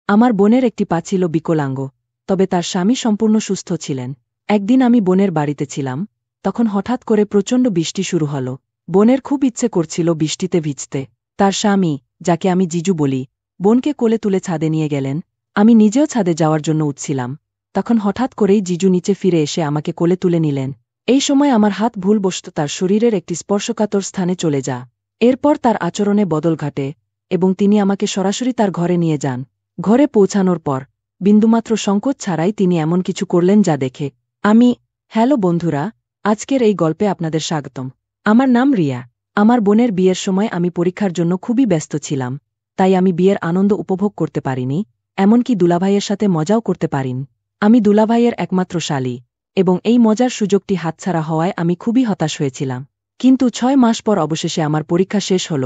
আমার বোনের একটি পা ছিল বিকলাঙ্গ, তবে তার স্বামী সম্পূর্ণ সুস্থ ছিলেন। একদিন আমি বোনের বাড়িতে ছিলাম, তখন হঠাৎ করে প্রচণ্ড বৃষ্টি শুরু হল। বোনের খুব ইচ্ছে করছিল বৃষ্টিতে ভিজতে। তার স্বামী, যাকে আমি জিজু বলি, বোনকে কোলে তুলে ছাদে নিয়ে গেলেন। আমি নিজেও ছাদে যাওয়ার জন্য উঠছিলাম, তখন হঠাৎ করেই জিজু নিচে ফিরে এসে আমাকে কোলে তুলে নিলেন। এই সময় আমার হাত ভুলবশত তার শরীরের একটি স্পর্শকাতর স্থানে চলে যা। এরপর তার আচরণে বদল ঘটে এবং তিনি আমাকে সরাসরি তার ঘরে নিয়ে যান। ঘরে পৌঁছানোর পর বিন্দুমাত্র সংকোচ ছাড়াই তিনি এমন কিছু করলেন যা দেখে আমি। হ্যালো বন্ধুরা, আজকের এই গল্পে আপনাদের স্বাগতম। আমার নাম রিয়া। আমার বোনের বিয়ের সময় আমি পরীক্ষার জন্য খুবই ব্যস্ত ছিলাম, তাই আমি বিয়ের আনন্দ উপভোগ করতে পারিনি, এমনকি দুলাভাইয়ের সাথে মজাও করতে পারিনি। আমি দুলাভাইয়ের একমাত্র শালী, এবং এই মজার সুযোগটি হাতছাড়া হওয়ায় আমি খুবই হতাশ হয়েছিলাম। কিন্তু 6 মাস পর অবশেষে আমার পরীক্ষা শেষ হল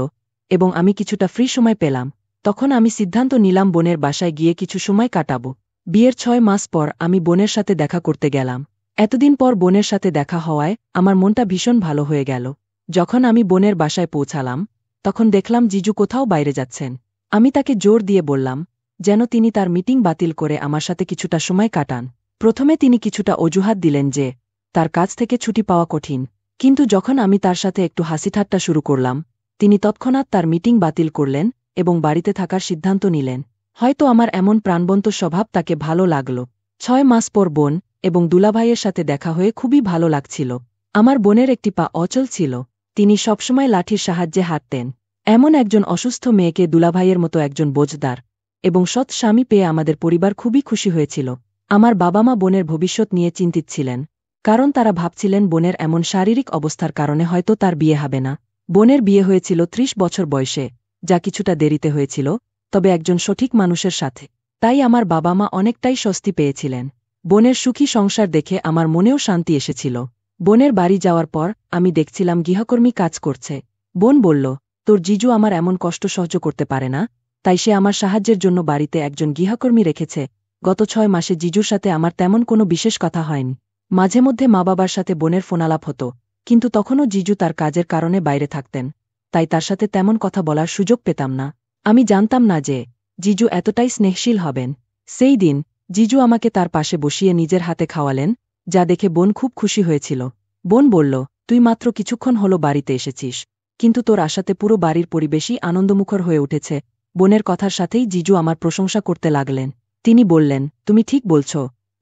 এবং আমি কিছুটা ফ্রি সময় পেলাম। তখন আমি সিদ্ধান্ত নিলাম বোনের বাসায় গিয়ে কিছু সময় কাটাব। বিয়ের 6 মাস পর আমি বোনের সাথে দেখা করতে গেলাম। এতদিন পর বোনের সাথে দেখা হওয়ায় আমার মনটা ভীষণ ভালো হয়ে গেল। যখন আমি বোনের বাসায় পৌঁছালাম, তখন দেখলাম জিজু কোথাও বাইরে যাচ্ছেন। আমি তাকে জোর দিয়ে বললাম যেন তিনি তার মিটিং বাতিল করে আমার সাথে কিছুটা সময় কাটান। প্রথমে তিনি কিছুটা অজুহাত দিলেন যে তার কাছ থেকে ছুটি পাওয়া কঠিন, কিন্তু যখন আমি তার সাথে একটু হাসিঠাট্টা শুরু করলাম, তিনি তৎক্ষণাৎ তার মিটিং বাতিল করলেন এবং বাড়িতে থাকার সিদ্ধান্ত নিলেন। হয়তো আমার এমন প্রাণবন্ত স্বভাব তাকে ভালো লাগল। 6 মাস পর বোন এবং দুলাভাইয়ের সাথে দেখা হয়ে খুবই ভালো লাগছিল। আমার বোনের একটি পা অচল ছিল, তিনি সবসময় লাঠির সাহায্যে হাঁটতেন। এমন একজন অসুস্থ মেয়েকে দুলাভাইয়ের মতো একজন বোঝদার এবং সৎ স্বামী পেয়ে আমাদের পরিবার খুবই খুশি হয়েছিল। আমার বাবা মা বোনের ভবিষ্যৎ নিয়ে চিন্তিত ছিলেন, কারণ তারা ভাবছিলেন বোনের এমন শারীরিক অবস্থার কারণে হয়তো তার বিয়ে হবে না। বোনের বিয়ে হয়েছিল 30 বছর বয়সে, যা কিছুটা দেরিতে হয়েছিল, তবে একজন সঠিক মানুষের সাথে। তাই আমার বাবা মা অনেকটাই স্বস্তি পেয়েছিলেন। বোনের সুখী সংসার দেখে আমার মনেও শান্তি এসেছিল। বোনের বাড়ি যাওয়ার পর আমি দেখছিলাম গৃহকর্মী কাজ করছে। বোন বলল, তোর জিজু আমার এমন কষ্ট সহ্য করতে পারে না, তাই সে আমার সাহায্যের জন্য বাড়িতে একজন গৃহকর্মী রেখেছে। গত 6 মাসে জিজুর সাথে আমার তেমন কোনো বিশেষ কথা হয়নি। মাঝে মধ্যে মা বাবার সাথে বোনের ফোনালাপ হতো, কিন্তু তখনও জিজু তার কাজের কারণে বাইরে থাকতেন, তাই তার সাথে তেমন কথা বলার সুযোগ পেতাম না। আমি জানতাম না যে জিজু এতটাই স্নেহশীল হবেন। সেই দিন জিজু আমাকে তার পাশে বসিয়ে নিজের হাতে খাওয়ালেন, যা দেখে বোন খুব খুশি হয়েছিল। বোন বলল, তুই মাত্র কিছুক্ষণ হলো বাড়িতে এসেছিস, কিন্তু তোর আশাতে পুরো বাড়ির পরিবেশই আনন্দমুখর হয়ে উঠেছে। বোনের কথার সাথেই জিজু আমার প্রশংসা করতে লাগলেন। তিনি বললেন, তুমি ঠিক বলছ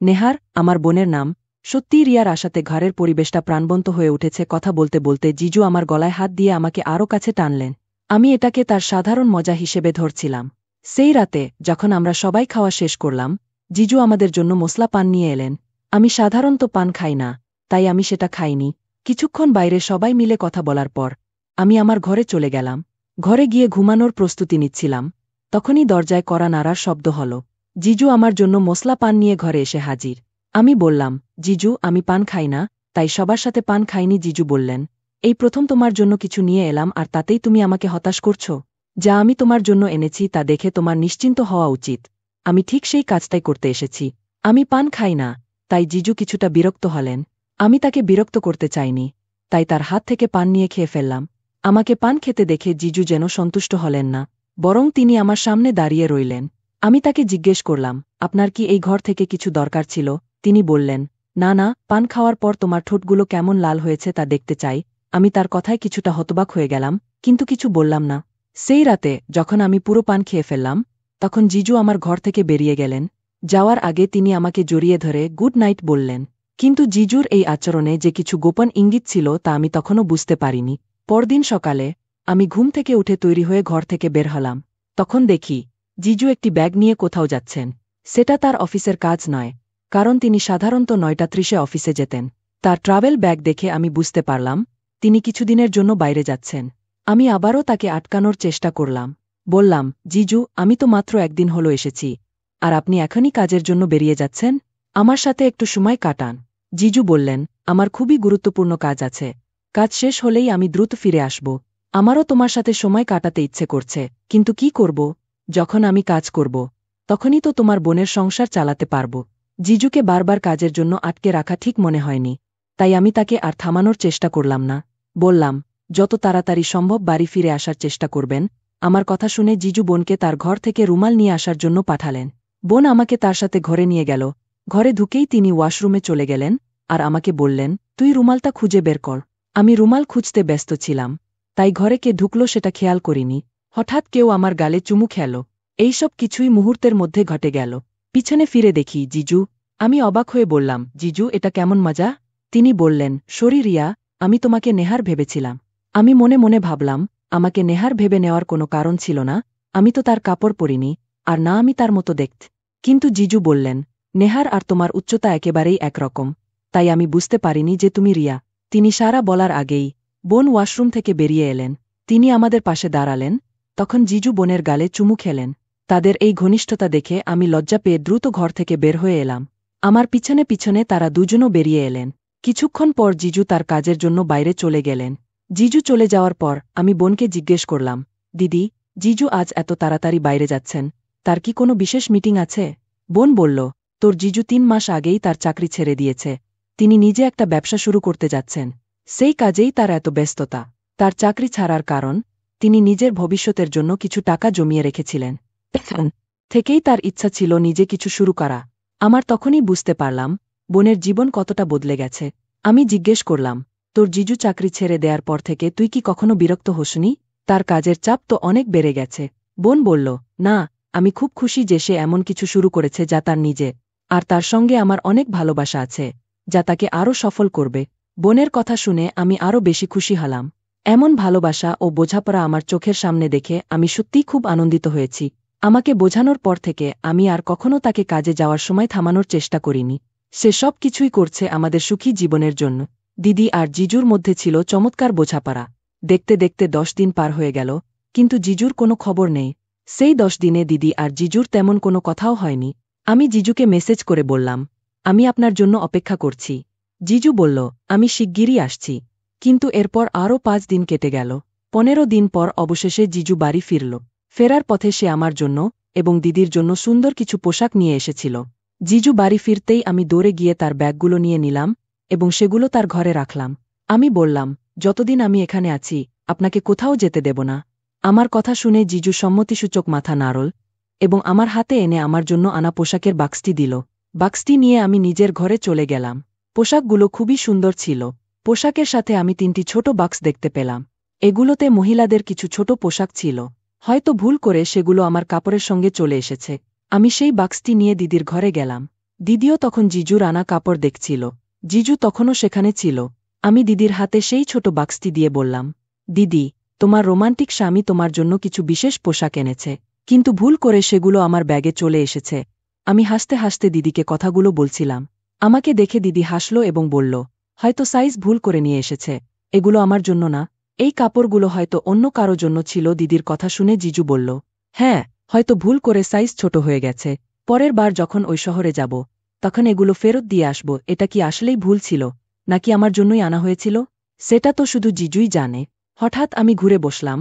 নেহার, আমার বোনের নাম। সত্যিই রিয়ার আশাতে ঘরের পরিবেশটা প্রাণবন্ত হয়ে উঠেছে। কথা বলতে বলতে জিজু আমার গলায় হাত দিয়ে আমাকে আরও কাছে টানলেন। আমি এটাকে তার সাধারণ মজা হিসেবে ধরছিলাম। সেই রাতে যখন আমরা সবাই খাওয়া শেষ করলাম, জিজু আমাদের জন্য মশলা পান নিয়ে এলেন। আমি সাধারণত পান খাই না, তাই আমি সেটা খাইনি। কিছুক্ষণ বাইরে সবাই মিলে কথা বলার পর আমি আমার ঘরে চলে গেলাম। ঘরে গিয়ে ঘুমানোর প্রস্তুতি নিচ্ছিলাম, তখনই দরজায় কড়া নাড়ার শব্দ হল। জিজু আমার জন্য মশলা পান নিয়ে ঘরে এসে হাজির। আমি বললাম, জিজু আমি পান খাই না, তাই সবার সাথে পান খাইনি। জিজু বললেন, এই প্রথম তোমার জন্য কিছু নিয়ে এলাম আর তাতেই তুমি আমাকে হতাশ করছো। যা আমি তোমার জন্য এনেছি তা দেখে তোমার নিশ্চিন্ত হওয়া উচিত। আমি ঠিক সেই কাজটাই করতে এসেছি। আমি পান খাই না। তাই জিজু কিছুটা বিরক্ত হলেন। আমি তাকে বিরক্ত করতে চাইনি, তাই তার হাত থেকে পান নিয়ে খেয়ে ফেললাম। আমাকে পান খেতে দেখে জিজু যেন সন্তুষ্ট হলেন না, বরং তিনি আমার সামনে দাঁড়িয়ে রইলেন। আমি তাকে জিজ্ঞেস করলাম, আপনার কি এই ঘর থেকে কিছু দরকার ছিল? তিনি বললেন, না না, পান খাওয়ার পর তোমার ঠোঁটগুলো কেমন লাল হয়েছে তা দেখতে চাই। আমি তার কথায় কিছুটা হতবাক হয়ে গেলাম, কিন্তু কিছু বললাম না। সেই রাতে যখন আমি পুরো পান খেয়ে ফেললাম, তখন জিজু আমার ঘর থেকে বেরিয়ে গেলেন। যাওয়ার আগে তিনি আমাকে জড়িয়ে ধরে গুড নাইট বললেন। কিন্তু জিজুর এই আচরণে যে কিছু গোপন ইঙ্গিত ছিল তা আমি তখনও বুঝতে পারিনি। পরদিন সকালে আমি ঘুম থেকে উঠে তৈরি হয়ে ঘর থেকে বের হলাম। তখন দেখি জিজু একটি ব্যাগ নিয়ে কোথাও যাচ্ছেন। সেটা তার অফিসের কাজ নয়, কারণ তিনি সাধারণত 9:30 অফিসে যেতেন। তার ট্রাভেল ব্যাগ দেখে আমি বুঝতে পারলাম তিনি কিছুদিনের জন্য বাইরে যাচ্ছেন। আমি আবারও তাকে আটকানোর চেষ্টা করলাম। বললাম, জিজু আমি তো মাত্র একদিন হলো এসেছি, আর আপনি এখনই কাজের জন্য বেরিয়ে যাচ্ছেন? আমার সাথে একটু সময় কাটান। জিজু বললেন, আমার খুবই গুরুত্বপূর্ণ কাজ আছে, কাজ শেষ হলেই আমি দ্রুত ফিরে আসব। আমারও তোমার সাথে সময় কাটাতে ইচ্ছে করছে, কিন্তু কি করব? যখন আমি কাজ করব তখনই তো তোমার বোনের সংসার চালাতে পারব। জিজুকে বারবার কাজের জন্য আটকে রাখা ঠিক মনে হয়নি, তাই আমি তাকে আর থামানোর চেষ্টা করলাম না। বললাম, যত তাড়াতাড়ি সম্ভব বাড়ি ফিরে আসার চেষ্টা করবেন, আমার কথা শুনে জিজু বোনকে তার ঘর থেকে রুমাল নিয়ে আসার জন্য পাঠালেন। বোন আমাকে তার সাথে ঘরে নিয়ে গেল। ঘরে ঢুকেই তিনি ওয়াশরুমে চলে গেলেন আর আমাকে বললেন, তুই রুমালটা খুঁজে বের কর। আমি রুমাল খুঁজতে ব্যস্ত ছিলাম, তাই ঘরে কে ঢুকল সেটা খেয়াল করিনি। হঠাৎ কেউ আমার গালে চুমু খেল। এইসব কিছুই মুহূর্তের মধ্যে ঘটে গেল। পিছনে ফিরে দেখি জিজু। আমি অবাক হয়ে বললাম, জিজু এটা কেমন মজা? তিনি বললেন, সরি রিয়া, আমি তোমাকে নেহার ভেবেছিলাম। আমি মনে মনে ভাবলাম, আমাকে নেহার ভেবে নেওয়ার কোনো কারণ ছিল না, আমি তো তার কাপড় পরিনি, আর না আমি তার মতো দেখতে। কিন্তু জিজু বললেন, নেহার আর তোমার উচ্চতা একেবারেই একরকম, তাই আমি বুঝতে পারিনি যে তুমি রিয়া। তিনি সারা বলার আগেই বোন ওয়াশরুম থেকে বেরিয়ে এলেন। তিনি আমাদের পাশে দাঁড়ালেন। তখন জিজু বোনের গালে চুমু খেলেন। তাদের এই ঘনিষ্ঠতা দেখে আমি লজ্জা পেয়ে দ্রুত ঘর থেকে বের হয়ে এলাম। আমার পিছনে পিছনে তারা দুজনও বেরিয়ে এলেন। কিছুক্ষণ পর জিজু তার কাজের জন্য বাইরে চলে গেলেন। জিজু চলে যাওয়ার পর আমি বোনকে জিজ্ঞেস করলাম, দিদি, জিজু আজ এত তাড়াতাড়ি বাইরে যাচ্ছেন, তার কি কোনো বিশেষ মিটিং আছে? বোন বলল, তোর জিজু 3 মাস আগেই তার চাকরি ছেড়ে দিয়েছে। তিনি নিজে একটা ব্যবসা শুরু করতে যাচ্ছেন। সেই কাজেই তার এত ব্যস্ততা। তার চাকরি ছাড়ার কারণ, তিনি নিজের ভবিষ্যতের জন্য কিছু টাকা জমিয়ে রেখেছিলেন। থেকেই তার ইচ্ছা ছিল নিজে কিছু শুরু করা। আমার তখনই বুঝতে পারলাম বোনের জীবন কতটা বদলে গেছে। আমি জিজ্ঞেস করলাম, তোর জিজু চাকরি ছেড়ে দেওয়ার পর থেকে তুই কি কখনো বিরক্ত হোসনি? তার কাজের চাপ তো অনেক বেড়ে গেছে। বোন বলল, না, আমি খুব খুশি যে সে এমন কিছু শুরু করেছে যা তার নিজে, আর তার সঙ্গে আমার অনেক ভালোবাসা আছে, যা তাকে আরও সফল করবে। বোনের কথা শুনে আমি আরও বেশি খুশি হলাম। এমন ভালোবাসা ও বোঝাপড়া আমার চোখের সামনে দেখে আমি সত্যিই খুব আনন্দিত হয়েছি। আমাকে বোঝানোর পর থেকে আমি আর কখনো তাকে কাজে যাওয়ার সময় থামানোর চেষ্টা করিনি। সে সব কিছুই করছে আমাদের সুখী জীবনের জন্য। দিদি আর জিজুর মধ্যে ছিল চমৎকার বোঝাপড়া। দেখতে দেখতে 10 দিন পার হয়ে গেল, কিন্তু জিজুর কোনো খবর নেই। সেই 10 দিনে দিদি আর জিজুর তেমন কোনো কথাও হয়নি। আমি জিজুকে মেসেজ করে বললাম, আমি আপনার জন্য অপেক্ষা করছি। জিজু বলল, আমি শিগগিরই আসছি। কিন্তু এরপর আরও 5 দিন কেটে গেল। 15 দিন পর অবশেষে জিজু বাড়ি ফিরল। ফেরার পথে সে আমার জন্য এবং দিদির জন্য সুন্দর কিছু পোশাক নিয়ে এসেছিল। জিজু বাড়ি ফিরতেই আমি দৌড়ে গিয়ে তার ব্যাগগুলো নিয়ে নিলাম এবং সেগুলো তার ঘরে রাখলাম। আমি বললাম, যতদিন আমি এখানে আছি আপনাকে কোথাও যেতে দেব না। আমার কথা শুনে জিজু সম্মতিসূচক মাথা নাড়ল এবং আমার হাতে এনে আমার জন্য আনা পোশাকের বাক্সটি দিল। বাক্সটি নিয়ে আমি নিজের ঘরে চলে গেলাম। পোশাকগুলো খুবই সুন্দর ছিল। পোশাকের সাথে আমি 3টি ছোট বাক্স দেখতে পেলাম। এগুলোতে মহিলাদের কিছু ছোট পোশাক ছিল। হয়তো ভুল করে সেগুলো আমার কাপড়ের সঙ্গে চলে এসেছে। আমি সেই বাক্সটি নিয়ে দিদির ঘরে গেলাম। দিদিও তখন জিজুর আনা কাপড় দেখছিল। জিজু তখনও সেখানে ছিল। আমি দিদির হাতে সেই ছোট বাক্সটি দিয়ে বললাম, দিদি, তোমার রোমান্টিক স্বামী তোমার জন্য কিছু বিশেষ পোশাক এনেছে, কিন্তু ভুল করে সেগুলো আমার ব্যাগে চলে এসেছে। আমি হাসতে হাসতে দিদিকে কথাগুলো বলছিলাম। আমাকে দেখে দিদি হাসল এবং বলল, হয়তো সাইজ ভুল করে নিয়ে এসেছে, এগুলো আমার জন্য না, এই কাপড়গুলো হয়তো অন্য কারো জন্য ছিল। দিদির কথা শুনে জিজু বলল, হ্যাঁ, হয়তো ভুল করে সাইজ ছোট হয়ে গেছে। পরের বার যখন ওই শহরে যাব তখন এগুলো ফেরত দিয়ে আসব। এটা কি আসলেই ভুল ছিল, নাকি আমার জন্যই আনা হয়েছিল? সেটা তো শুধু জিজুই জানে। হঠাৎ আমি ঘুরে বসলাম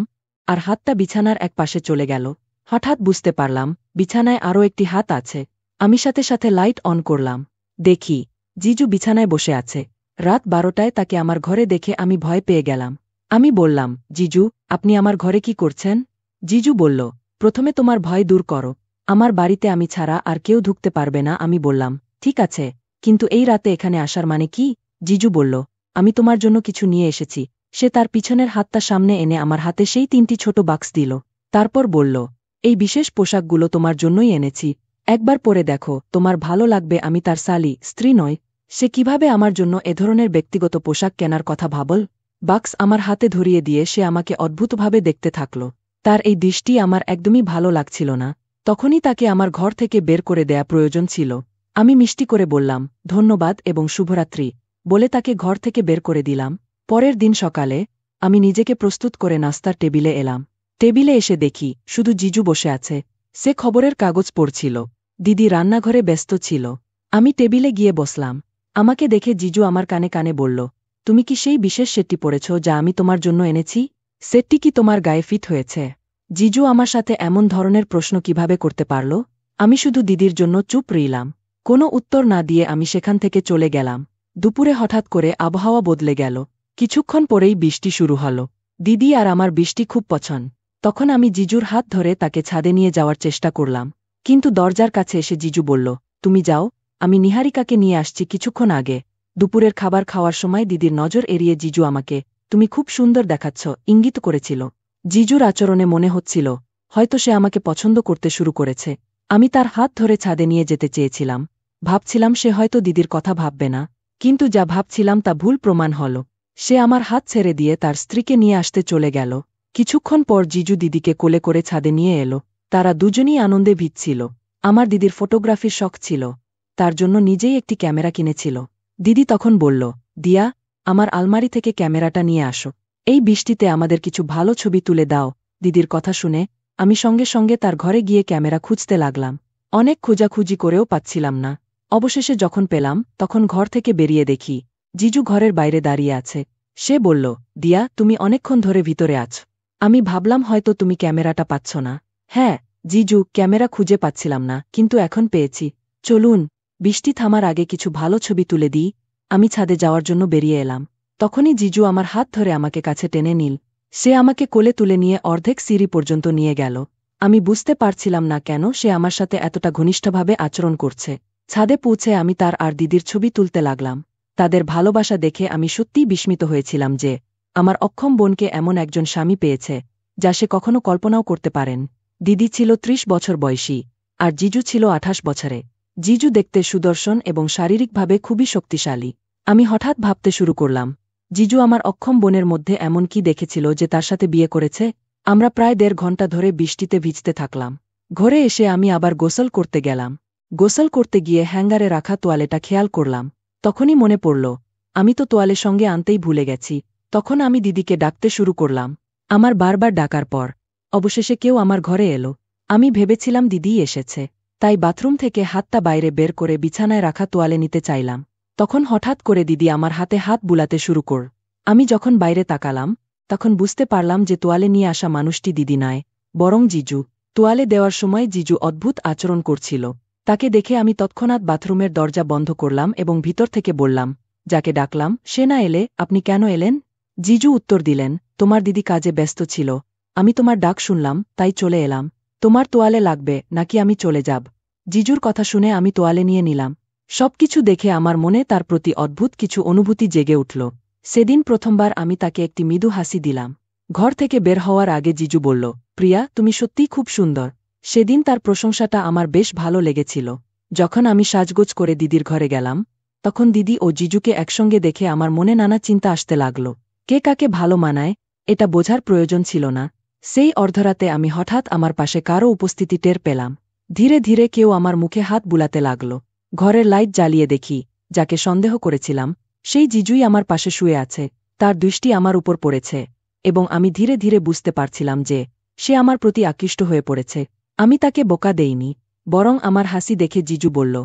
আর হাতটা বিছানার এক পাশে চলে গেল। হঠাৎ বুঝতে পারলাম বিছানায় আরও একটি হাত আছে। আমি সাথে সাথে লাইট অন করলাম। দেখি জিজু বিছানায় বসে আছে। রাত 12টায় তাকে আমার ঘরে দেখে আমি ভয় পেয়ে গেলাম। আমি বললাম, জিজু, আপনি আমার ঘরে কি করছেন? জিজু বলল, প্রথমে তোমার ভয় দূর করো। আমার বাড়িতে আমি ছাড়া আর কেউ ঢুকতে পারবে না। আমি বললাম, ঠিক আছে, কিন্তু এই রাতে এখানে আসার মানে কি? জিজু বলল, আমি তোমার জন্য কিছু নিয়ে এসেছি। সে তার পিছনের হাতটা সামনে এনে আমার হাতে সেই 3টি ছোট বাক্স দিল। তারপর বলল, এই বিশেষ পোশাকগুলো তোমার জন্যই এনেছি। একবার পরে দেখো, তোমার ভালো লাগবে। আমি তার শালি, স্ত্রী নয়। সে কিভাবে আমার জন্য এ ধরনের ব্যক্তিগত পোশাক কেনার কথা ভাবল? বাক্স আমার হাতে ধরিয়ে দিয়ে সে আমাকে অদ্ভুতভাবে দেখতে থাকল। তার এই দৃষ্টি আমার একদমই ভালো লাগছিল না। তখনই তাকে আমার ঘর থেকে বের করে দেয়া প্রয়োজন ছিল। আমি মিষ্টি করে বললাম, ধন্যবাদ এবং শুভরাত্রি বলে তাকে ঘর থেকে বের করে দিলাম। পরের দিন সকালে আমি নিজেকে প্রস্তুত করে নাস্তার টেবিলে এলাম। টেবিলে এসে দেখি শুধু জিজু বসে আছে। সে খবরের কাগজ পড়ছিল। দিদি রান্নাঘরে ব্যস্ত ছিল। আমি টেবিলে গিয়ে বসলাম। আমাকে দেখে জিজু আমার কানে কানে বলল, তুমি কি সেই বিশেষ সেটটি পরেছ যা আমি তোমার জন্য এনেছি? সেটটি কি তোমার গায়ে ফিট হয়েছে? জিজু আমার সাথে এমন ধরনের প্রশ্ন কিভাবে করতে পারল? আমি শুধু দিদির জন্য চুপ রইলাম। কোনো উত্তর না দিয়ে আমি সেখান থেকে চলে গেলাম। দুপুরে হঠাৎ করে আবহাওয়া বদলে গেল। কিছুক্ষণ পরেই বৃষ্টি শুরু হল। দিদি আর আমার বৃষ্টি খুব পছন্দ। তখন আমি জিজুর হাত ধরে তাকে ছাদে নিয়ে যাওয়ার চেষ্টা করলাম, কিন্তু দরজার কাছে এসে জিজু বলল, তুমি যাও, আমি নিহারিকাকে নিয়ে আসছি কিছুক্ষণ আগে। দুপুরের খাবার খাওয়ার সময় দিদির নজর এড়িয়ে জিজু আমাকে, তুমি খুব সুন্দর দেখাচ্ছ, ইঙ্গিত করেছিল। জিজুর আচরণে মনে হচ্ছিল হয়তো সে আমাকে পছন্দ করতে শুরু করেছে। আমি তার হাত ধরে ছাদে নিয়ে যেতে চেয়েছিলাম, ভাবছিলাম সে হয়তো দিদির কথা ভাববে না, কিন্তু যা ভাবছিলাম তা ভুল প্রমাণ হল। সে আমার হাত ছেড়ে দিয়ে তার স্ত্রীকে নিয়ে আসতে চলে গেল। কিছুক্ষণ পর জিজু দিদিকে কোলে করে ছাদে নিয়ে এলো। তারা দুজনই আনন্দে ভিজছিল। আমার দিদির ফটোগ্রাফির শখ ছিল, তার জন্য নিজেই একটি ক্যামেরা কিনেছিল। দিদি তখন বলল, দিয়া, আমার আলমারি থেকে ক্যামেরাটা নিয়ে আসো, এই বৃষ্টিতে আমাদের কিছু ভালো ছবি তুলে দাও। দিদির কথা শুনে আমি সঙ্গে সঙ্গে তার ঘরে গিয়ে ক্যামেরা খুঁজতে লাগলাম। অনেক খোঁজাখুঁজি করেও পাচ্ছিলাম না। অবশেষে যখন পেলাম তখন ঘর থেকে বেরিয়ে দেখি জিজু ঘরের বাইরে দাঁড়িয়ে আছে। সে বলল, দিয়া, তুমি অনেকক্ষণ ধরে ভিতরে আছো। আমি ভাবলাম হয়তো তুমি ক্যামেরাটা পাচ্ছ না। হ্যাঁ জিজু, ক্যামেরা খুঁজে পাচ্ছিলাম না, কিন্তু এখন পেয়েছি। চলুন, বৃষ্টি থামার আগে কিছু ভালো ছবি তুলে দিই। আমি ছাদে যাওয়ার জন্য বেরিয়ে এলাম। তখনই জিজু আমার হাত ধরে আমাকে কাছে টেনে নিল। সে আমাকে কোলে তুলে নিয়ে অর্ধেক সিঁড়ি পর্যন্ত নিয়ে গেল। আমি বুঝতে পারছিলাম না কেন সে আমার সাথে এতটা ঘনিষ্ঠভাবে আচরণ করছে। ছাদে পৌঁছে আমি তার আর দিদির ছবি তুলতে লাগলাম। তাদের ভালোবাসা দেখে আমি সত্যিই বিস্মিত হয়েছিলাম যে আমার অক্ষম বোনকে এমন একজন স্বামী পেয়েছে যা সে কখনো কল্পনাও করতে পারেন। দিদি ছিল ৩০ বছর বয়সী, আর জিজু ছিল ২৮ বছরে। জিজু দেখতে সুদর্শন এবং শারীরিকভাবে খুবই শক্তিশালী। আমি হঠাৎ ভাবতে শুরু করলাম, জিজু আমার অক্ষম বোনের মধ্যে এমন কি দেখেছিল যে তার সাথে বিয়ে করেছে। আমরা প্রায় ১.৫ ঘণ্টা ধরে বৃষ্টিতে ভিজতে থাকলাম। ঘরে এসে আমি আবার গোসল করতে গেলাম। গোসল করতে গিয়ে হ্যাঙ্গারে রাখা তোয়ালেটা খেয়াল করলাম। তখনই মনে পড়ল, আমি তো তোয়ালে সঙ্গে আনতেই ভুলে গেছি। তখন আমি দিদিকে ডাকতে শুরু করলাম। আমার বারবার ডাকার পর অবশেষে কেউ আমার ঘরে এলো। আমি ভেবেছিলাম দিদিই এসেছে, তাই বাথরুম থেকে হাতটা বাইরে বের করে বিছানায় রাখা তোয়ালে নিতে চাইলাম। তখন হঠাৎ করে দিদি আমার হাতে হাত বুলাতে শুরু কর। আমি যখন বাইরে তাকালাম তখন বুঝতে পারলাম যে তোয়ালে নিয়ে আসা মানুষটি দিদি নয়, বরং জিজু। তোয়ালে দেওয়ার সময় জিজু অদ্ভুত আচরণ করছিল। তাকে দেখে আমি তৎক্ষণাৎ বাথরুমের দরজা বন্ধ করলাম এবং ভিতর থেকে বললাম, যাকে ডাকলাম সে না এলে আপনি কেন এলেন? জিজু উত্তর দিলেন, তোমার দিদি কাজে ব্যস্ত ছিল, আমি তোমার ডাক শুনলাম তাই চলে এলাম। তোমার তোয়ালে লাগবে নাকি আমি চলে যাব? জিজুর কথা শুনে আমি তোয়ালে নিয়ে নিলাম। সবকিছু দেখে আমার মনে তার প্রতি অদ্ভুত কিছু অনুভূতি জেগে উঠল। সেদিন প্রথমবার আমি তাকে একটি মৃদু হাসি দিলাম। ঘর থেকে বের হওয়ার আগে জিজু বলল, প্রিয়া, তুমি সত্যিই খুব সুন্দর। সেদিন তার প্রশংসাটা আমার বেশ ভালো লেগেছিল। যখন আমি সাজগোজ করে দিদির ঘরে গেলাম তখন দিদি ও জিজুকে একসঙ্গে দেখে আমার মনে নানা চিন্তা আসতে লাগল। কে কাকে ভালো মানায় এটা বোঝার প্রয়োজন ছিল না। সেই অর্ধরাতে আমি হঠাৎ আমার পাশে কারও উপস্থিতি টের পেলাম। ধীরে ধীরে কেউ আমার মুখে হাত বুলাতে লাগল। ঘরের লাইট জ্বালিয়ে দেখি যাকে সন্দেহ করেছিলাম সেই জিজুই আমার পাশে শুয়ে আছে। তার দৃষ্টি আমার উপর পড়েছে এবং আমি ধীরে ধীরে বুঝতে পারছিলাম যে সে আমার প্রতি আকৃষ্ট হয়ে পড়েছে। আমি তাকে বোকা দেইনি, বরং আমার হাসি দেখে জিজু বলল,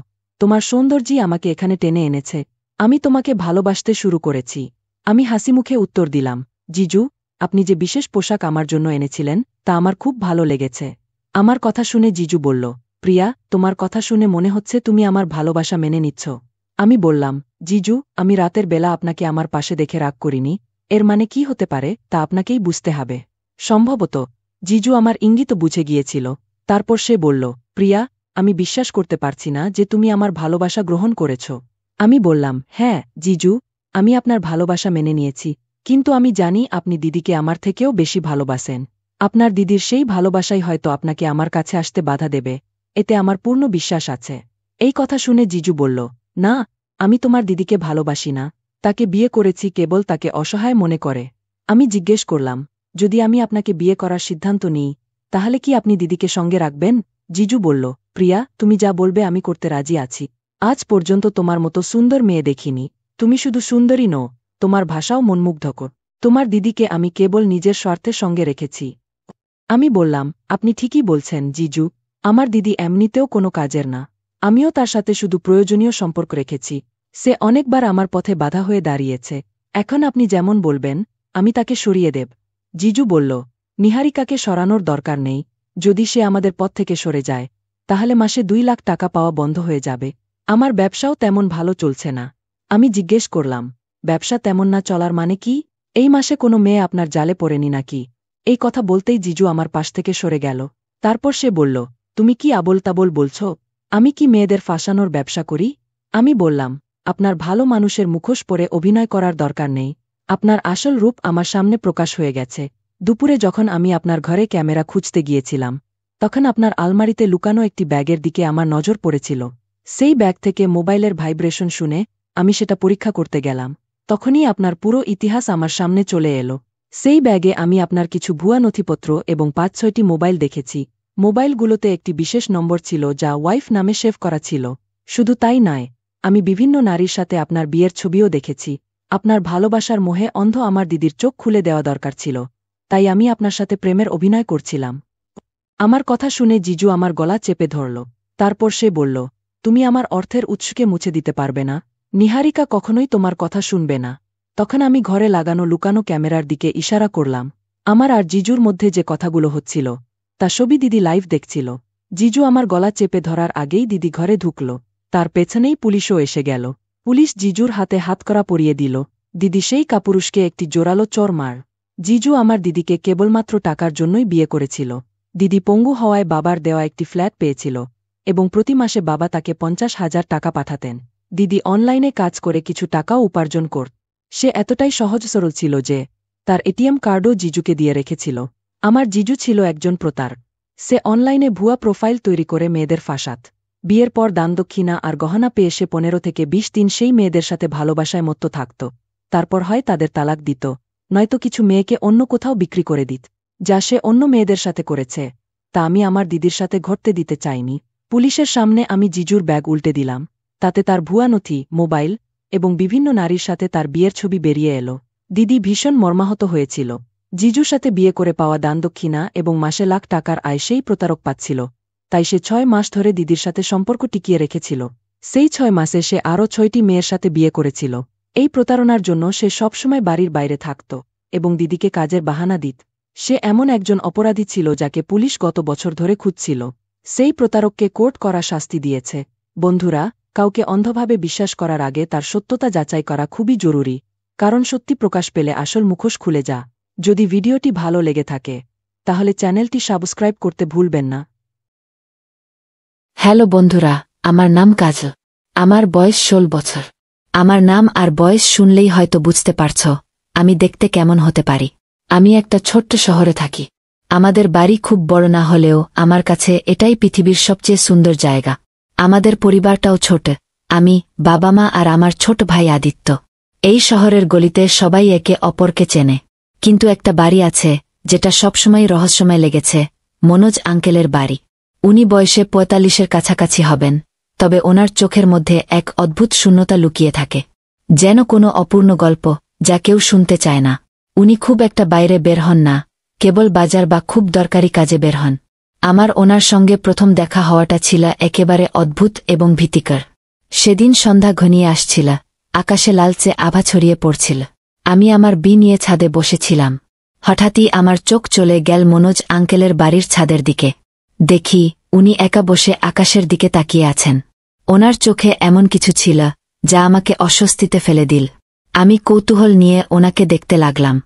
তোমার সৌন্দর্যই আমাকে এখানে টেনে এনেছে। আমি তোমাকে ভালোবাসতে শুরু করেছি। আমি হাসিমুখে উত্তর দিলাম, জিজু, আপনি যে বিশেষ পোশাক আমার জন্য এনেছিলেন তা আমার খুব ভালো লেগেছে। আমার কথা শুনে জিজু বলল, প্রিয়া, তোমার কথা শুনে মনে হচ্ছে তুমি আমার ভালোবাসা মেনে নিচ্ছ। আমি বললাম, জিজু, আমি রাতের বেলা আপনাকে আমার পাশে দেখে রাগ করিনি। এর মানে কি হতে পারে তা আপনাকেই বুঝতে হবে। সম্ভবত জিজু আমার ইঙ্গিত বুঝে গিয়েছিল। তারপর সে বলল, প্রিয়া, আমি বিশ্বাস করতে পারছি না যে তুমি আমার ভালোবাসা গ্রহণ করেছ। আমি বললাম, হ্যাঁ জিজু, আমি আপনার ভালোবাসা মেনে নিয়েছি, কিন্তু আমি জানি আপনি দিদিকে আমার থেকেও বেশি ভালোবাসেন। আপনার দিদির সেই ভালোবাসাই হয়তো আপনাকে আমার কাছে আসতে বাধা দেবে, এতে আমার পূর্ণ বিশ্বাস আছে। এই কথা শুনে জিজু বলল, না, আমি তোমার দিদিকে ভালোবাসি না, তাকে বিয়ে করেছি কেবল তাকে অসহায় মনে করে। আমি জিজ্ঞেস করলাম, যদি আমি আপনাকে বিয়ে করার সিদ্ধান্ত নিই তাহলে কি আপনি দিদিকে সঙ্গে রাখবেন? জিজু বলল, প্রিয়া, তুমি যা বলবে আমি করতে রাজি আছি। আজ পর্যন্ত তোমার মতো সুন্দর মেয়ে দেখিনি। তুমি শুধু সুন্দরী নও, তোমার ভাষাও মনমুগ্ধকর। তোমার দিদিকে আমি কেবল নিজের স্বার্থের সঙ্গে রেখেছি। আমি বললাম, আপনি ঠিকই বলছেন জিজু, আমার দিদি এমনিতেও কোনো কাজের না। আমিও তার সাথে শুধু প্রয়োজনীয় সম্পর্ক রেখেছি। সে অনেকবার আমার পথে বাধা হয়ে দাঁড়িয়েছে। এখন আপনি যেমন বলবেন আমি তাকে সরিয়ে দেব। জিজু বলল, নিহারিকাকে সরানোর দরকার নেই। যদি সে আমাদের পথ থেকে সরে যায় তাহলে মাসে ২ লাখ টাকা পাওয়া বন্ধ হয়ে যাবে। আমার ব্যবসাও তেমন ভালো চলছে না। আমি জিজ্ঞেস করলাম, ব্যবসা তেমন না চলার মানে কি? এই মাসে কোনো মেয়ে আপনার জালে পড়েনি নাকি? এই কথা বলতেই জিজু আমার পাশ থেকে সরে গেল। তারপর সে বলল, তুমি কি আবোল তাবোল বলছ? আমি কি মেয়েদের ফাঁসানোর ব্যবসা করি? আমি বললাম, আপনার ভালো মানুষের মুখোশ পরে অভিনয় করার দরকার নেই। আপনার আসল রূপ আমার সামনে প্রকাশ হয়ে গেছে। দুপুরে যখন আমি আপনার ঘরে ক্যামেরা খুঁজতে গিয়েছিলাম, তখন আপনার আলমারিতে লুকানো একটি ব্যাগের দিকে আমার নজর পড়েছিল। সেই ব্যাগ থেকে মোবাইলের ভাইব্রেশন শুনে আমি সেটা পরীক্ষা করতে গেলাম। তখনই আপনার পুরো ইতিহাস আমার সামনে চলে এলো। সেই ব্যাগে আমি আপনার কিছু ভুয়া নথিপত্র এবং ৫-৬টি মোবাইল দেখেছি। মোবাইলগুলোতে একটি বিশেষ নম্বর ছিল যা ওয়াইফ নামে সেভ করা ছিল। শুধু তাই নয়, আমি বিভিন্ন নারীর সাথে আপনার বিয়ের ছবিও দেখেছি। আপনার ভালোবাসার মোহে অন্ধ আমার দিদির চোখ খুলে দেওয়া দরকার ছিল, তাই আমি আপনার সাথে প্রেমের অভিনয় করছিলাম। আমার কথা শুনে জিজু আমার গলা চেপে ধরল। তারপর সে বলল, তুমি আমার অর্থের উৎসকে মুছে দিতে পারবে না। নিহারিকা কখনোই তোমার কথা শুনবে না। তখন আমি ঘরে লাগানো লুকানো ক্যামেরার দিকে ইশারা করলাম। আমার আর জিজুর মধ্যে যে কথাগুলো হচ্ছিল তা সবই দিদি লাইভ দেখছিল। জিজু আমার গলা চেপে ধরার আগেই দিদি ঘরে ঢুকল। তার পেছনেই পুলিশও এসে গেল। পুলিশ জিজুর হাতে হাতকড়া পরিয়ে দিল। দিদি সেই কাপুরুষকে একটি জোরালো চর মার। জিজু আমার দিদিকে কেবলমাত্র টাকার জন্যই বিয়ে করেছিল। দিদি পঙ্গু হওয়ায় বাবার দেওয়া একটি ফ্ল্যাট পেয়েছিল এবং প্রতি মাসে বাবা তাকে ৫০,০০০ টাকা পাঠাতেন। দিদি অনলাইনে কাজ করে কিছু টাকাও উপার্জন করত। সে এতটাই সহজ সরল ছিল যে তার এটিএম কার্ডও জিজুকে দিয়ে রেখেছিল। আমার জিজু ছিল একজন প্রতারক। সে অনলাইনে ভুয়া প্রোফাইল তৈরি করে মেয়েদের ফাঁসাত। বিয়ের পর দানদক্ষিণা আর গহনা পেয়ে সে ১৫ থেকে ২০ দিন সেই মেয়েদের সাথে ভালোবাসায় মত্ত থাকত। তারপর হয় তাদের তালাক দিত, নয়তো কিছু মেয়েকে অন্য কোথাও বিক্রি করে দিত। যা সে অন্য মেয়েদের সাথে করেছে তা আমি আমার দিদির সাথে ঘটতে দিতে চাইনি। পুলিশের সামনে আমি জিজুর ব্যাগ উল্টে দিলাম। তাতে তার ভুয়া নথি, মোবাইল এবং বিভিন্ন নারীর সাথে তার বিয়ের ছবি বেরিয়ে এলো। দিদি ভীষণ মর্মাহত হয়েছিল। জিজুর সাথে বিয়ে করে পাওয়া দানদক্ষিণা এবং মাসে লাখ টাকার আয় সেই প্রতারক পাচ্ছিল। তাই সে ৬ মাস ধরে দিদির সাথে সম্পর্ক টিকিয়ে রেখেছিল। সেই ৬ মাসে সে আরও ৬টি মেয়ের সাথে বিয়ে করেছিল। এই প্রতারণার জন্য সে সবসময় বাড়ির বাইরে থাকত এবং দিদিকে কাজের বাহানা দিত। সে এমন একজন অপরাধী ছিল যাকে পুলিশ গত বছর ধরে খুঁজছিল। সেই প্রতারককে কোর্ট করা শাস্তি দিয়েছে। বন্ধুরা, কাউকে অন্ধভাবে বিশ্বাস করার আগে তার সত্যতা যাচাই করা খুবই জরুরি, কারণ সত্যি প্রকাশ পেলে আসল মুখোশ খুলে যা। যদি ভিডিওটি ভালো লেগে থাকে তাহলে চ্যানেলটি সাবস্ক্রাইব করতে ভুলবেন না। হ্যালো বন্ধুরা, আমার নাম কাজল। আমার বয়স ১৬ বছর। আমার নাম আর বয়স শুনলেই হয়তো বুঝতে পারছ আমি দেখতে কেমন হতে পারি। আমি একটা ছোট্ট শহরে থাকি। আমাদের বাড়ি খুব বড় না হলেও আমার কাছে এটাই পৃথিবীর সবচেয়ে সুন্দর জায়গা। আমাদের পরিবারটাও ছোট। আমি, বাবা মা আর আমার ছোট ভাই আদিত্য। এই শহরের গলিতে সবাই একে অপরকে চেনে। কিন্তু একটা বাড়ি আছে যেটা সবসময় রহস্যময় লেগেছে, মনোজ আঙ্কেলের বাড়ি। উনি বয়সে ৪৫-এর কাছাকাছি হবেন, তবে ওনার চোখের মধ্যে এক অদ্ভুত শূন্যতা লুকিয়ে থাকে, যেন কোনো অপূর্ণ গল্প যা কেউ শুনতে চায় না। উনি খুব একটা বাইরে বের হন না, কেবল বাজার বা খুব দরকারি কাজে বের হন। আমার ওনার সঙ্গে প্রথম দেখা হওয়াটা ছিল একেবারে অদ্ভুত এবং ভীতিকর। সেদিন সন্ধ্যা ঘনিয়ে আসছিল, আকাশে লালচে আভা ছড়িয়ে পড়ছিল। আমি আমার বই নিয়ে ছাদে বসেছিলাম। হঠাৎই আমার চোখ চলে গেল মনোজ আঙ্কেলের বাড়ির ছাদের দিকে। দেখি উনি একা বসে আকাশের দিকে তাকিয়ে আছেন। ওনার চোখে এমন কিছু ছিল যা আমাকে অস্বস্তিতে ফেলে দিল। আমি কৌতূহল নিয়ে ওনাকে দেখতে লাগলাম,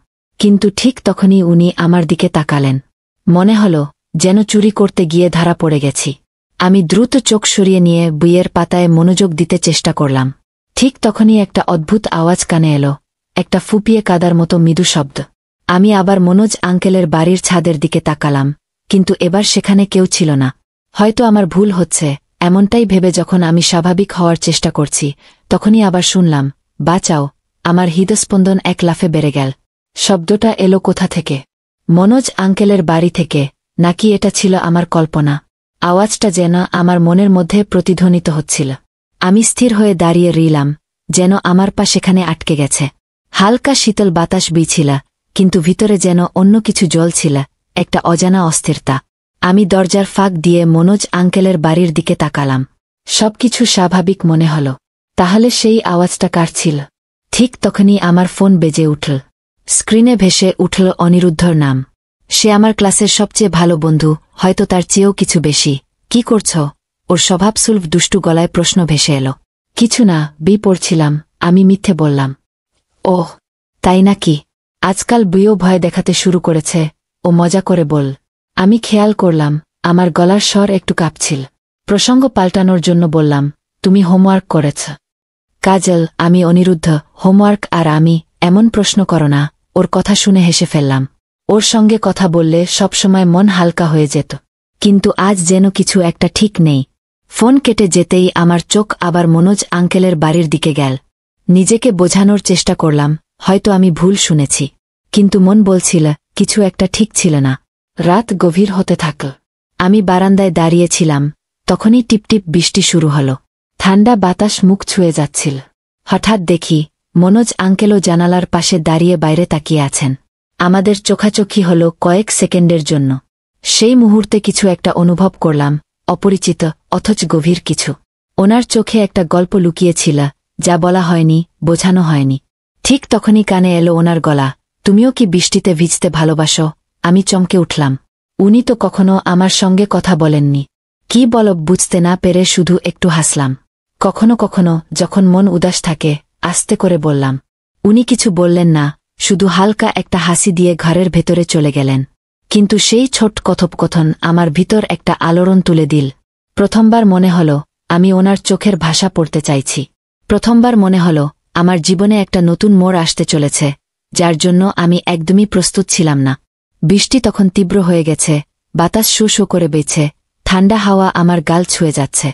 কিন্তু ঠিক তখনই উনি আমার দিকে তাকালেন। মনে হল যেন চুরি করতে গিয়ে ধরা পড়ে গেছি। আমি দ্রুত চোখ সরিয়ে নিয়ে বইয়ের পাতায় মনোযোগ দিতে চেষ্টা করলাম। ঠিক তখনই একটা অদ্ভুত আওয়াজ কানে এলো, একটা ফুপিয়ে কাদার মতো মৃদু শব্দ। আমি আবার মনোজ আঙ্কেলের বাড়ির ছাদের দিকে তাকালাম, কিন্তু এবার সেখানে কেউ ছিল না। হয়তো আমার ভুল হচ্ছে, এমনটাই ভেবে যখন আমি স্বাভাবিক হওয়ার চেষ্টা করছি, তখনই আবার শুনলাম, বাঁচাও। আমার হৃদস্পন্দন এক লাফে বেড়ে গেল। শব্দটা এলো কোথা থেকে? মনোজ আঙ্কেলের বাড়ি থেকে, নাকি এটা ছিল আমার কল্পনা? আওয়াজটা যেন আমার মনের মধ্যে প্রতিধ্বনিত হচ্ছিল। আমি স্থির হয়ে দাঁড়িয়ে রইলাম, যেন আমার পা সেখানে আটকে গেছে। হালকা শীতল বাতাস বইছিল, কিন্তু ভিতরে যেন অন্য কিছু জ্বলছিল, একটা অজানা অস্থিরতা। আমি দরজার ফাঁক দিয়ে মনোজ আঙ্কেলের বাড়ির দিকে তাকালাম। সবকিছু স্বাভাবিক মনে হল। তাহলে সেই আওয়াজটা কার ছিল? ঠিক তখনই আমার ফোন বেজে উঠল। স্ক্রিনে ভেসে উঠল অনিরুদ্ধর নাম। সে আমার ক্লাসের সবচেয়ে ভালো বন্ধু, হয়তো তার চেয়েও কিছু বেশি। কি করছ? ওর স্বভাবসুলভ দুষ্টু গলায় প্রশ্ন ভেসে এলো। কিছু না, বই পড়ছিলাম, আমি মিথ্যে বললাম। ওহ, তাই নাকি? আজকাল বইও ভয় দেখাতে শুরু করেছে। ও ও মজা করে বল। আমি খেয়াল করলাম আমার গলার স্বর একটু কাঁপছিল। প্রসঙ্গ পাল্টানোর জন্য বললাম, তুমি হোমওয়ার্ক করেছ? কাজল, আমি অনিরুদ্ধ। হোমওয়ার্ক আর আমি, এমন প্রশ্ন করো না। ওর কথা শুনে হেসে ফেললাম। ওর সঙ্গে কথা বললে সবসময় মন হালকা হয়ে যেত, কিন্তু আজ যেন কিছু একটা ঠিক নেই। ফোন কেটে যেতেই আমার চোখ আবার মনোজ আঙ্কেলের বাড়ির দিকে গেল। নিজেকে বোঝানোর চেষ্টা করলাম, হয়তো আমি ভুল শুনেছি, কিন্তু মন বলছিল কিছু একটা ঠিক ছিল না। রাত গভীর হতে থাকল। আমি বারান্দায় দাঁড়িয়েছিলাম, তখনই টিপটিপ বৃষ্টি শুরু হল। ঠান্ডা বাতাস মুখ ছুঁয়ে যাচ্ছিল। হঠাৎ দেখি মনোজ আঙ্কেলও জানালার পাশে দাঁড়িয়ে বাইরে তাকিয়ে আছেন। আমাদের চোখাচোখি হল কয়েক সেকেন্ডের জন্য। সেই মুহূর্তে কিছু একটা অনুভব করলাম, অপরিচিত অথচ গভীর কিছু। ওনার চোখে একটা গল্প লুকিয়েছিল, যা বলা হয়নি, বোঝানো হয়নি। ঠিক তখনই কানে এলো ওনার গলা, তুমিও কি বৃষ্টিতে ভিজতে ভালোবাসো? আমি চমকে উঠলাম। উনি তো কখনো আমার সঙ্গে কথা বলেননি। কি বল বুঝতে না পেরে শুধু একটু হাসলাম। কখনো কখনো যখন মন উদাস থাকে, আস্তে করে বললাম। উনি কিছু বললেন না, শুধু হালকা একটা হাসি দিয়ে ঘরের ভেতরে চলে গেলেন। কিন্তু সেই ছোট্ট কথোপকথন আমার ভিতর একটা আলোড়ন তুলে দিল। প্রথমবার মনে হল আমি ওনার চোখের ভাষা পড়তে চাইছি। প্রথমবার মনে হল আমার জীবনে একটা নতুন মোড় আসতে চলেছে, যার জন্য আমি একদমই প্রস্তুত ছিলাম না। বৃষ্টি তখন তীব্র হয়ে গেছে, বাতাস শো শো করে বেছে, ঠান্ডা হাওয়া আমার গাল ছুঁয়ে যাচ্ছে।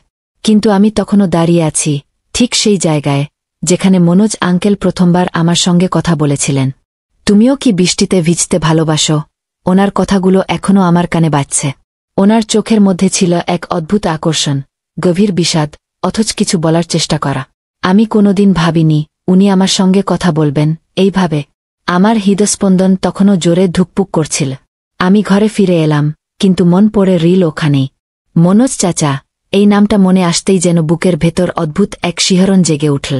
কিন্তু আমি তখনও দাঁড়িয়ে আছি, ঠিক সেই জায়গায় যেখানে মনোজ আঙ্কেল প্রথমবার আমার সঙ্গে কথা বলেছিলেন। তুমিও কি বৃষ্টিতে ভিজতে ভালোবাসো? ওনার কথাগুলো এখনও আমার কানে বাজছে। ওনার চোখের মধ্যে ছিল এক অদ্ভুত আকর্ষণ, গভীর বিষাদ, অথচ কিছু বলার চেষ্টা করা। আমি কোনোদিন ভাবিনি উনি আমার সঙ্গে কথা বলবেন এইভাবে। আমার হৃদস্পন্দন তখনও জোরে ধুকপুক করছিল। আমি ঘরে ফিরে এলাম, কিন্তু মন পড়ে রিল ওখানেই। মনোজ চাচা, এই নামটা মনে আসতেই যেন বুকের ভেতর অদ্ভুত এক শিহরণ জেগে উঠল।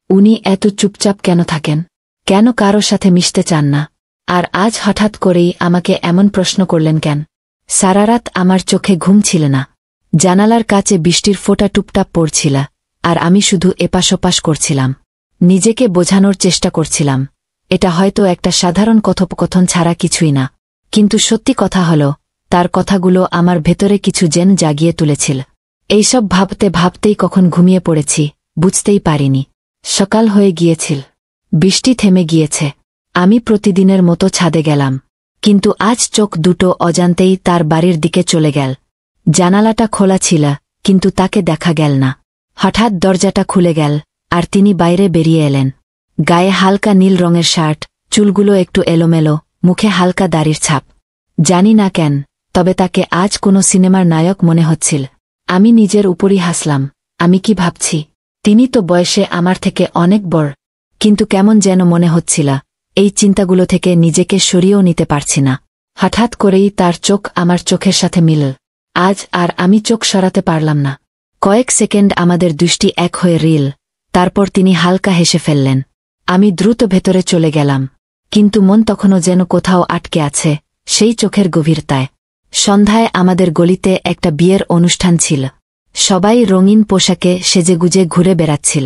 উনি এত চুপচাপ কেন থাকেন? কেন কারো সাথে মিশতে চান না? আর আজ হঠাৎ করেই আমাকে এমন প্রশ্ন করলেন কেন? সারা রাত আমার চোখে ঘুম ছিল না। জানালার কাছে বৃষ্টির ফোঁটা টুপটাপ পড়ছিল, আর আমি শুধু এপাশোপাশ করছিলাম। নিজেকে বোঝানোর চেষ্টা করছিলাম, এটা হয়তো একটা সাধারণ কথোপকথন ছাড়া কিছুই না। কিন্তু সত্যি কথা হল, তার কথাগুলো আমার ভেতরে কিছু জেন জাগিয়ে তুলেছিল। এইসব ভাবতে ভাবতেই কখন ঘুমিয়ে পড়েছি বুঝতেই পারিনি। সকাল হয়ে গিয়েছিল, বৃষ্টি থেমে গিয়েছে। আমি প্রতিদিনের মতো ছাদে গেলাম, কিন্তু আজ চোখ দুটো অজান্তেই তার বাড়ির দিকে চলে গেল। জানালাটা খোলা ছিল, কিন্তু তাকে দেখা গেল না। হঠাৎ দরজাটা খুলে গেল, আর তিনি বাইরে বেরিয়ে এলেন। গায়ে হালকা নীল রঙের শার্ট, চুলগুলো একটু এলোমেলো, মুখে হালকা দাড়ির ছাপ। জানি না কেন, তবে তাকে আজ কোনো সিনেমার নায়ক মনে হচ্ছিল। আমি নিজের উপরই হাসলাম। আমি কি ভাবছি? তিনি তো বয়সে আমার থেকে অনেক বড়, কিন্তু কেমন যেন মনে হচ্ছিল এই চিন্তাগুলো থেকে নিজেকে সরিয়েও নিতে পারছি না। হঠাৎ করেই তার চোখ আমার চোখের সাথে মিলল। আজ আর আমি চোখ সরাতে পারলাম না। কয়েক সেকেন্ড আমাদের দৃষ্টি এক হয়ে রিল, তারপর তিনি হালকা হেসে ফেললেন। আমি দ্রুত ভেতরে চলে গেলাম, কিন্তু মন তখনও যেন কোথাও আটকে আছে, সেই চোখের গভীরতায়। সন্ধ্যায় আমাদের গলিতে একটা বিয়ের অনুষ্ঠান ছিল। সবাই রঙিন পোশাকে সেজেগুজে ঘুরে বেড়াচ্ছিল,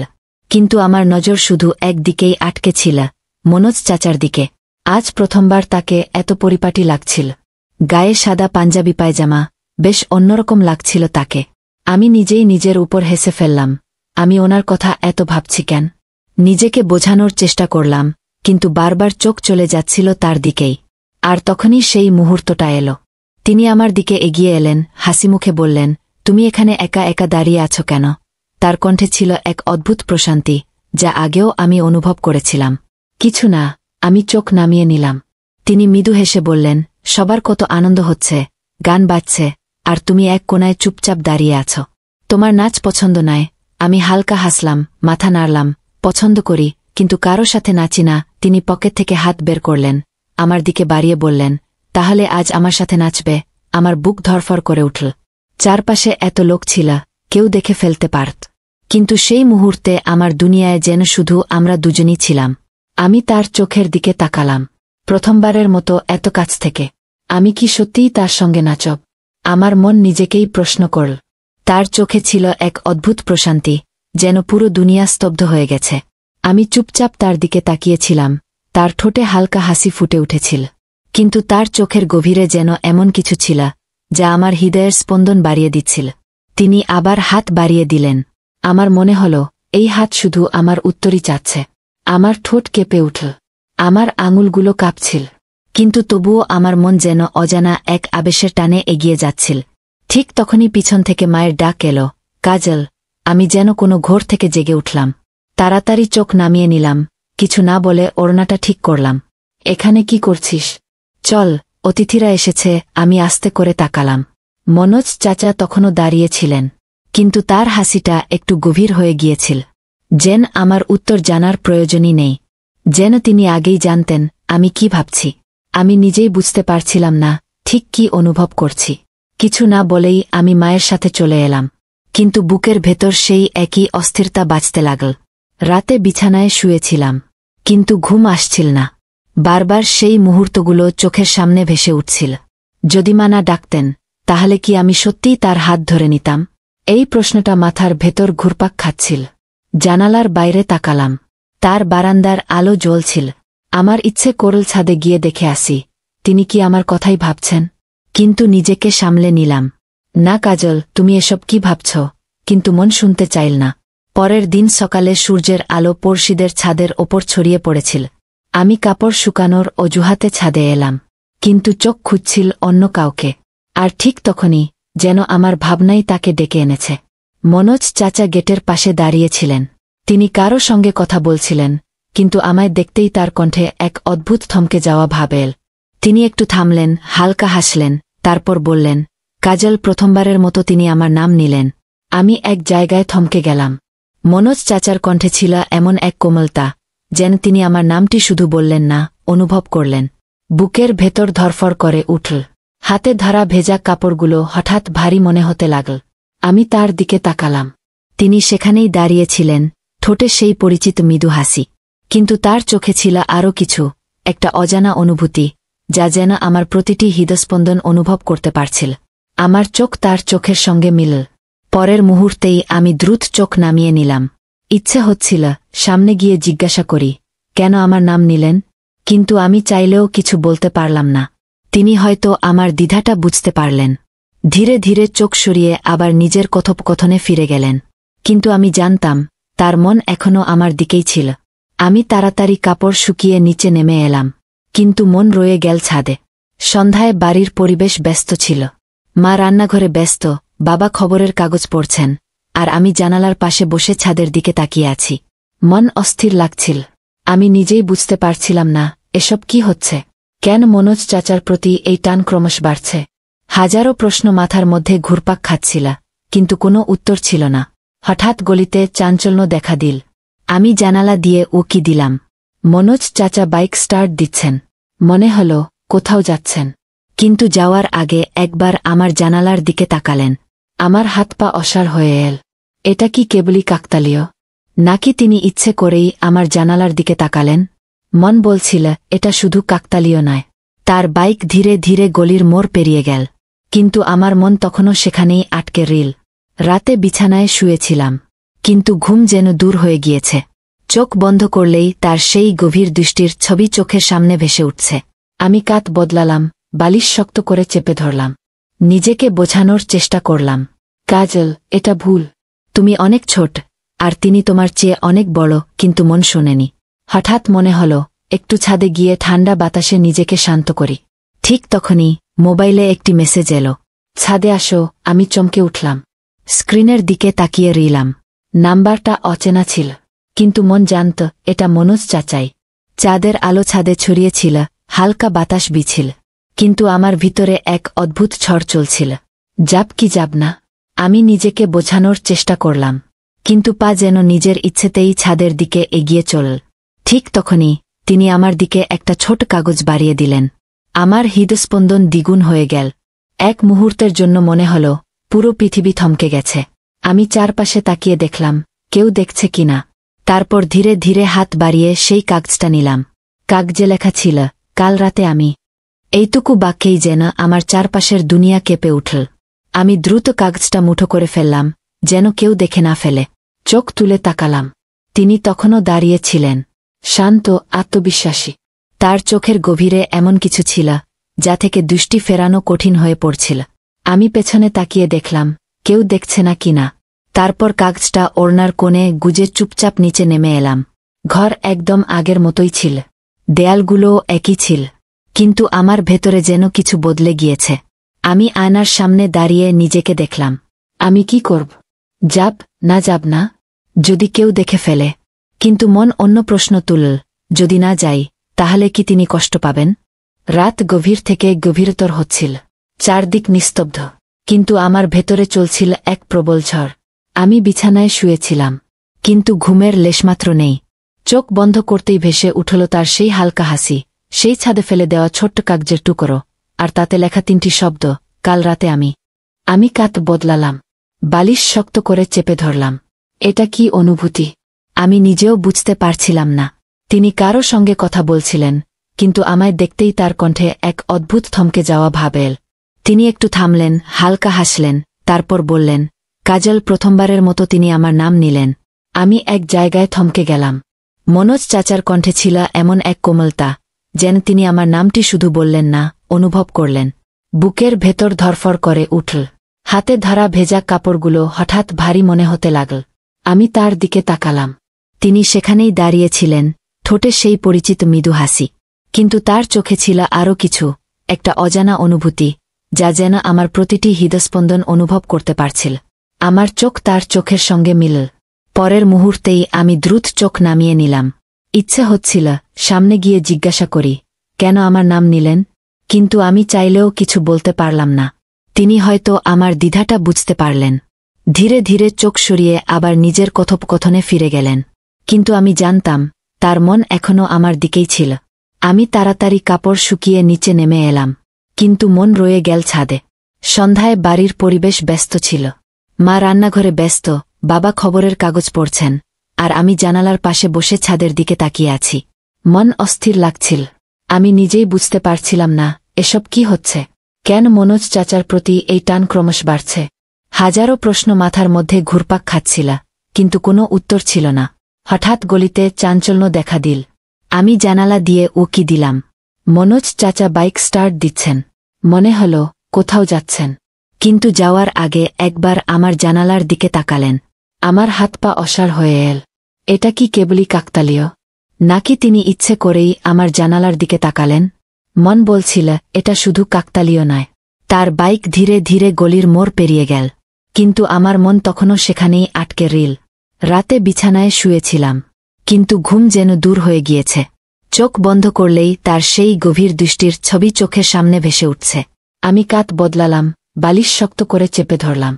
কিন্তু আমার নজর শুধু একদিকেই আটকে ছিল, মনোজ চাচার দিকে। আজ প্রথমবার তাকে এত পরিপাটি লাগছিল। গায়ে সাদা পাঞ্জাবি পায়জামা, বেশ অন্যরকম লাগছিল তাকে। আমি নিজেই নিজের উপর হেসে ফেললাম। আমি ওনার কথা এত ভাবছি কেন? নিজেকে বোঝানোর চেষ্টা করলাম, কিন্তু বারবার চোখ চলে যাচ্ছিল তার দিকেই। আর তখনই সেই মুহূর্তটা এলো। তিনি আমার দিকে এগিয়ে এলেন, হাসিমুখে বললেন, তুমি এখানে একা একা দাঁড়িয়ে আছো কেন? তার কণ্ঠে ছিল এক অদ্ভুত প্রশান্তি, যা আগেও আমি অনুভব করেছিলাম। কিছু না, আমি চোখ নামিয়ে নিলাম। তিনি মৃদু হেসে বললেন, সবার কত আনন্দ হচ্ছে, গান বাজছে, আর তুমি এক কোণায় চুপচাপ দাঁড়িয়ে আছো। তোমার নাচ পছন্দ নয়? আমি হালকা হাসলাম, মাথা নাড়লাম। পছন্দ করি, কিন্তু কারো সাথে নাচি না। তিনি পকেট থেকে হাত বের করলেন, আমার দিকে বাড়িয়ে বললেন, তাহলে আজ আমার সাথে নাচবে? আমার বুক ধরফর করে উঠল। চারপাশে এত লোক ছিল, কেউ দেখে ফেলতে পারত, কিন্তু সেই মুহূর্তে আমার দুনিয়ায় যেন শুধু আমরা দুজনই ছিলাম। আমি তার চোখের দিকে তাকালাম, প্রথমবারের মতো এত কাছ থেকে। আমি কি সত্যিই তার সঙ্গে নাচব? আমার মন নিজেকেই প্রশ্ন করল। তার চোখে ছিল এক অদ্ভুত প্রশান্তি, যেন পুরো দুনিয়া স্তব্ধ হয়ে গেছে। আমি চুপচাপ তার দিকে তাকিয়েছিলাম, তার ঠোঁটে হালকা হাসি ফুটে উঠেছিল। কিন্তু তার চোখের গভীরে যেন এমন কিছু ছিল যা আমার হৃদয়ের স্পন্দন বাড়িয়ে দিচ্ছিল। তিনি আবার হাত বাড়িয়ে দিলেন। আমার মনে হল এই হাত শুধু আমার উত্তরই চাচ্ছে। আমার ঠোঁট কেঁপে উঠল, আমার আঙুলগুলো কাঁপছিল, কিন্তু তবুও আমার মন যেন অজানা এক আবেশের টানে এগিয়ে যাচ্ছিল। ঠিক তখনই পিছন থেকে মায়ের ডাক এলো, কাজল। আমি যেন কোনো ঘোর থেকে জেগে উঠলাম। তাড়াতাড়ি চোখ নামিয়ে নিলাম, কিছু না বলে ওড়নাটা ঠিক করলাম। এখানে কি করছিস? চল, অতিথিরা এসেছে। আমি আস্তে করে তাকালাম। মনোজ চাচা তখনও দাঁড়িয়েছিলেন, কিন্তু তার হাসিটা একটু গভীর হয়ে গিয়েছিল। যেন আমার উত্তর জানার প্রয়োজনই নেই, যেন তিনি আগেই জানতেন আমি কি ভাবছি। আমি নিজেই বুঝতে পারছিলাম না ঠিক কি অনুভব করছি। কিছু না বলেই আমি মায়ের সাথে চলে এলাম, কিন্তু বুকের ভেতর সেই একই অস্থিরতা বাজতে লাগল। রাতে বিছানায় শুয়েছিলাম, কিন্তু ঘুম আসছিল না। বারবার সেই মুহূর্তগুলো চোখের সামনে ভেসে উঠছিল। যদি মা না ডাকতেন, তাহলে কি আমি সত্যিই তার হাত ধরে নিতাম? এই প্রশ্নটা মাথার ভেতর ঘুরপাক খাচ্ছিল। জানালার বাইরে তাকালাম, তার বারান্দার আলো জ্বলছিল। আমার ইচ্ছে করল ছাদে গিয়ে দেখে আসি, তিনি কি আমার কথাই ভাবছেন। কিন্তু নিজেকে সামলে নিলাম। না কাজল, তুমি এসব কি ভাবছ? কিন্তু মন শুনতে চাইল না। পরের দিন সকালে সূর্যের আলো পড়শিদের ছাদের ওপর ছড়িয়ে পড়েছিল। আমি কাপড় শুকানোর অজুহাতে ছাদে এলাম, কিন্তু চোখ খুঁজছিল অন্য কাউকে। আর ঠিক তখনই যেন আমার ভাবনাই তাকে ডেকে এনেছে। মনোজ চাচা গেটের পাশে দাঁড়িয়েছিলেন। তিনি কারো সঙ্গে কথা বলছিলেন, কিন্তু আমায় দেখতেই তার কণ্ঠে এক অদ্ভুত থমকে যাওয়া ভাব এল। তিনি একটু থামলেন, হালকা হাসলেন, তারপর বললেন, কাজল। প্রথমবারের মতো তিনি আমার নাম নিলেন। আমি এক জায়গায় থমকে গেলাম। মনোজ চাচার কণ্ঠে ছিল এমন এক কোমলতা, যেন তিনি আমার নামটি শুধু বললেন না, অনুভব করলেন। বুকের ভেতর ধরফর করে উঠল। হাতে ধরা ভেজা কাপড়গুলো হঠাৎ ভারী মনে হতে লাগল। আমি তার দিকে তাকালাম। তিনি সেখানেই দাঁড়িয়েছিলেন, ঠোঁটে সেই পরিচিত মৃদু হাসি। কিন্তু তার চোখে ছিল আরও কিছু, একটা অজানা অনুভূতি, যা যেন আমার প্রতিটি হৃদস্পন্দন অনুভব করতে পারছিল। আমার চোখ তার চোখের সঙ্গে মিলল। পরের মুহূর্তেই আমি দ্রুত চোখ নামিয়ে নিলাম। ইচ্ছে হচ্ছিল সামনে গিয়ে জিজ্ঞাসা করি, কেন আমার নাম নিলেন? কিন্তু আমি চাইলেও কিছু বলতে পারলাম না। তিনি হয়তো আমার দ্বিধাটা বুঝতে পারলেন। ধীরে ধীরে চোখ সরিয়ে আবার নিজের কথোপকথনে ফিরে গেলেন। কিন্তু আমি জানতাম তার মন এখনও আমার দিকেই ছিল। আমি তাড়াতাড়ি কাপড় শুকিয়ে নিচে নেমে এলাম, কিন্তু মন রয়ে গেল ছাদে। সন্ধ্যায় বাড়ির পরিবেশ ব্যস্ত ছিল। মা রান্নাঘরে ব্যস্ত, বাবা খবরের কাগজ পড়ছেন, আর আমি জানালার পাশে বসে ছাদের দিকে তাকিয়ে আছি। মন অস্থির লাগছিল। আমি নিজেই বুঝতে পারছিলাম না এসব কি হচ্ছে। কেন মনোজ চাচার প্রতি এই টান ক্রমশ বাড়ছে? হাজারো প্রশ্ন মাথার মধ্যে ঘুরপাক খাচ্ছিল, কিন্তু কোনো উত্তর ছিল না। হঠাৎ গলিতে চাঞ্চল্য দেখা দিল। আমি জানালা দিয়ে উকি দিলাম। মনোজ চাচা বাইক স্টার্ট দিচ্ছেন। মনে হল কোথাও যাচ্ছেন, কিন্তু যাওয়ার আগে একবার আমার জানালার দিকে তাকালেন। আমার হাত পা অসাড় হয়ে এল। এটা কি কেবলই কাকতালীয়, নাকি তিনি ইচ্ছে করেই আমার জানালার দিকে তাকালেন? মন বলছিল এটা শুধু কাকতালীয় নয়। তার বাইক ধীরে ধীরে গলির মোড় পেরিয়ে গেল, কিন্তু আমার মন তখনও সেখানেই আটকে রইল। রাতে বিছানায় শুয়েছিলাম, কিন্তু ঘুম যেন দূর হয়ে গিয়েছে। চোখ বন্ধ করলেই তার সেই গভীর দৃষ্টির ছবি চোখের সামনে ভেসে উঠছে। আমি কাত বদলালাম, বালিশ শক্ত করে চেপে ধরলাম। নিজেকে বোঝানোর চেষ্টা করলাম, কাজল, এটা ভুল। তুমি অনেক ছোট, আর তিনি তোমার চেয়ে অনেক বড়। কিন্তু মন শোনেনি। হঠাৎ মনে হল একটু ছাদে গিয়ে ঠান্ডা বাতাসে নিজেকে শান্ত করি। ঠিক তখনই মোবাইলে একটি মেসেজ এলো, ছাদে আসো। আমি চমকে উঠলাম। স্ক্রিনের দিকে তাকিয়ে রইলাম। নাম্বারটা অচেনা ছিল, কিন্তু মন জানত এটা মনোজ চাচাই। চাঁদের আলো ছাদে ছড়িয়েছিল, হালকা বাতাস বিছিল, কিন্তু আমার ভিতরে এক অদ্ভুত ঝড় চলছিল। যাব কি যাব না, আমি নিজেকে বোঝানোর চেষ্টা করলাম, কিন্তু পা যেন নিজের ইচ্ছেতেই ছাদের দিকে এগিয়ে চলল। ঠিক তখনই তিনি আমার দিকে একটা ছোট কাগজ বাড়িয়ে দিলেন। আমার হৃদস্পন্দন দ্বিগুণ হয়ে গেল। এক মুহূর্তের জন্য মনে হল পুরো পৃথিবী থমকে গেছে। আমি চারপাশে তাকিয়ে দেখলাম কেউ দেখছে কিনা। তারপর ধীরে ধীরে হাত বাড়িয়ে সেই কাগজটা নিলাম। কাগজে লেখা ছিল, কাল রাতে আমি। এইটুকু বাক্যেই যেন আমার চারপাশের দুনিয়া কেঁপে উঠল। আমি দ্রুত কাগজটা মুঠো করে ফেললাম, যেন কেউ দেখে না ফেলে। চোখ তুলে তাকালাম। তিনি তখনও দাঁড়িয়ে ছিলেন, শান্ত, আত্মবিশ্বাসী। তার চোখের গভীরে এমন কিছু ছিল যা থেকে দৃষ্টি ফেরানো কঠিন হয়ে পড়ছিল। আমি পেছনে তাকিয়ে দেখলাম কেউ দেখছে না কিনা। তারপর কাগজটা ওড়নার কোণে গুজে চুপচাপ নিচে নেমে এলাম। ঘর একদম আগের মতোই ছিল, দেয়ালগুলোও একই ছিল, কিন্তু আমার ভেতরে যেন কিছু বদলে গিয়েছে। আমি আয়নার সামনে দাঁড়িয়ে নিজেকে দেখলাম। আমি কি করব? যাব না? যদি কেউ দেখে ফেলে? কিন্তু মন অন্য প্রশ্ন তুলল, যদি না যাই তাহলে কি তিনি কষ্ট পাবেন? রাত গভীর থেকে গভীরতর হচ্ছিল, চারদিক নিস্তব্ধ, কিন্তু আমার ভেতরে চলছিল এক প্রবল ঝড়। আমি বিছানায় শুয়েছিলাম, কিন্তু ঘুমের লেশমাত্র নেই। চোখ বন্ধ করতেই ভেসে উঠল তার সেই হালকা হাসি, সেই ছাদে ফেলে দেওয়া ছোট্ট কাগজের টুকরো, আর তাতে লেখা 3টি শব্দ, কাল রাতে আমি কাত বদলালাম, বালিশ শক্ত করে চেপে ধরলাম। এটা কি অনুভূতি? আমি নিজেও বুঝতে পারছিলাম না। তিনি কারো সঙ্গে কথা বলছিলেন, কিন্তু আমায় দেখতেই তার কণ্ঠে এক অদ্ভুত থমকে যাওয়া ভাব এল। তিনি একটু থামলেন, হালকা হাসলেন, তারপর বললেন, কাজল। প্রথমবারের মতো তিনি আমার নাম নিলেন। আমি এক জায়গায় থমকে গেলাম। মনোজ চাচার কণ্ঠে ছিল এমন এক কোমলতা, যেন তিনি আমার নামটি শুধু বললেন না, অনুভব করলেন। বুকের ভেতর ধরফর করে উঠল। হাতে ধরা ভেজা কাপড়গুলো হঠাৎ ভারী মনে হতে লাগল। আমি তার দিকে তাকালাম। তিনি সেখানেই দাঁড়িয়েছিলেন, ঠোঁটে সেই পরিচিত মৃদু হাসি, কিন্তু তার চোখে ছিল আরও কিছু, একটা অজানা অনুভূতি, যা যেন আমার প্রতিটি হৃদস্পন্দন অনুভব করতে পারছিল। আমার চোখ তার চোখের সঙ্গে মিলল। পরের মুহূর্তেই আমি দ্রুত চোখ নামিয়ে নিলাম। ইচ্ছে হচ্ছিল সামনে গিয়ে জিজ্ঞাসা করি, কেন আমার নাম নিলেন? কিন্তু আমি চাইলেও কিছু বলতে পারলাম না। তিনি হয়তো আমার দ্বিধাটা বুঝতে পারলেন। ধীরে ধীরে চোখ সরিয়ে আবার নিজের কথোপকথনে ফিরে গেলেন। কিন্তু আমি জানতাম তার মন এখনও আমার দিকেই ছিল। আমি তাড়াতাড়ি কাপড় শুকিয়ে নিচে নেমে এলাম, কিন্তু মন রয়ে গেল ছাদে। সন্ধ্যায় বাড়ির পরিবেশ ব্যস্ত ছিল। মা রান্নাঘরে ব্যস্ত, বাবা খবরের কাগজ পড়ছেন, আর আমি জানালার পাশে বসে ছাদের দিকে তাকিয়ে আছি। মন অস্থির লাগছিল। আমি নিজেই বুঝতে পারছিলাম না এসব কি হচ্ছে। কেন মনোজ চাচার প্রতি এই টান ক্রমশ বাড়ছে? হাজারো প্রশ্ন মাথার মধ্যে ঘুরপাক খাচ্ছিল, কিন্তু কোনো উত্তর ছিল না। হঠাৎ গলিতে চাঞ্চল্য দেখা দিল। আমি জানালা দিয়ে উকি দিলাম। মনোজ চাচা বাইক স্টার্ট দিচ্ছেন। মনে হল কোথাও যাচ্ছেন, কিন্তু যাওয়ার আগে একবার আমার জানালার দিকে তাকালেন। আমার হাত পা অসাড় হয়ে এল। এটা কি কেবলই কাকতালীয়, নাকি তিনি ইচ্ছে করেই আমার জানালার দিকে তাকালেন? মন বলছিল এটা শুধু কাকতালীয় নয়। তার বাইক ধীরে ধীরে গলির মোড় পেরিয়ে গেল, কিন্তু আমার মন তখনও সেখানেই আটকে রইল। রাতে বিছানায় শুয়েছিলাম, কিন্তু ঘুম যেন দূর হয়ে গিয়েছে। চোখ বন্ধ করলেই তার সেই গভীর দৃষ্টির ছবি চোখের সামনে ভেসে উঠছে। আমি কাত বদলালাম, বালিশ শক্ত করে চেপে ধরলাম।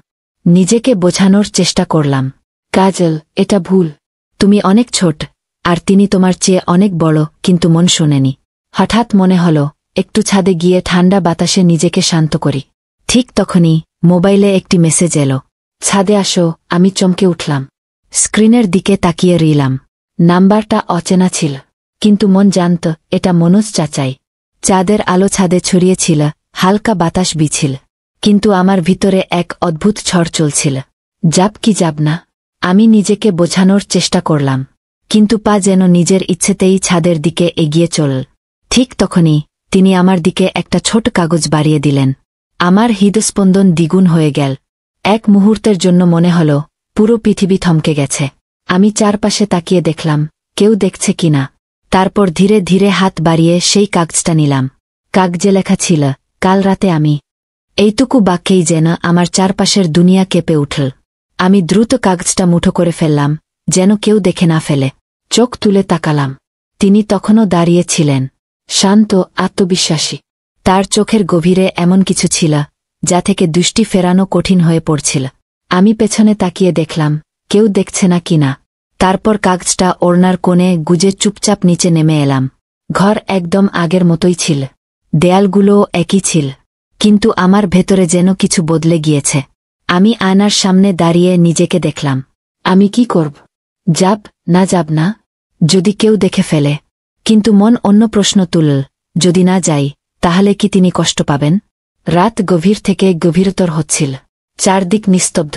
নিজেকে বোঝানোর চেষ্টা করলাম, কাজল, এটা ভুল। তুমি অনেক ছোট, আর তিনি তোমার চেয়ে অনেক বড়। কিন্তু মন শোনেনি। হঠাৎ মনে হল একটু ছাদে গিয়ে ঠান্ডা বাতাসে নিজেকে শান্ত করি। ঠিক তখনই মোবাইলে একটি মেসেজ এলো, ছাদে আসো। আমি চমকে উঠলাম। স্ক্রিনের দিকে তাকিয়ে রইলাম। নাম্বারটা অচেনা ছিল, কিন্তু মন জানত এটা মনোজ চাচাই। চাঁদের আলো ছাদে ছড়িয়েছিল, হালকা বাতাস বিছিল, কিন্তু আমার ভিতরে এক অদ্ভুত ঝড় চলছিল। যাব কি যাব না? আমি নিজেকে বোঝানোর চেষ্টা করলাম, কিন্তু পা যেন নিজের ইচ্ছেতেই ছাদের দিকে এগিয়ে চলল। ঠিক তখনই তিনি আমার দিকে একটা ছোট কাগজ বাড়িয়ে দিলেন। আমার হৃদস্পন্দন দ্বিগুণ হয়ে গেল। এক মুহূর্তের জন্য মনে হল পুরো পৃথিবী থমকে গেছে। আমি চারপাশে তাকিয়ে দেখলাম কেউ দেখছে কিনা। তারপর ধীরে ধীরে হাত বাড়িয়ে সেই কাগজটা নিলাম। কাগজে লেখা ছিল, কাল রাতে এইটুকু বাক্যেই যেন আমার চারপাশের দুনিয়া কেঁপে উঠল। আমি দ্রুত কাগজটা মুঠো করে ফেললাম, যেন কেউ দেখে না ফেলে। চোখ তুলে তাকালাম। তিনি তখনও দাঁড়িয়ে ছিলেন, শান্ত, আত্মবিশ্বাসী। তার চোখের গভীরে এমন কিছু ছিল যা থেকে দৃষ্টি ফেরানো কঠিন হয়ে পড়ছিল। আমি পেছনে তাকিয়ে দেখলাম কেউ দেখছে না কিনা। তারপর কাগজটা ওড়নার কোণে গুজে চুপচাপ নিচে নেমে এলাম। ঘর একদম আগের মতোই ছিল, দেয়ালগুলোও একই ছিল, কিন্তু আমার ভেতরে যেন কিছু বদলে গিয়েছে। আমি আয়নার সামনে দাঁড়িয়ে নিজেকে দেখলাম। আমি কি করব? যাব না? যদি কেউ দেখে ফেলে? কিন্তু মন অন্য প্রশ্ন তুলল, যদি না যাই তাহলে কি তিনি কষ্ট পাবেন? রাত গভীর থেকে গভীরতর হচ্ছিল, চারদিক নিস্তব্ধ,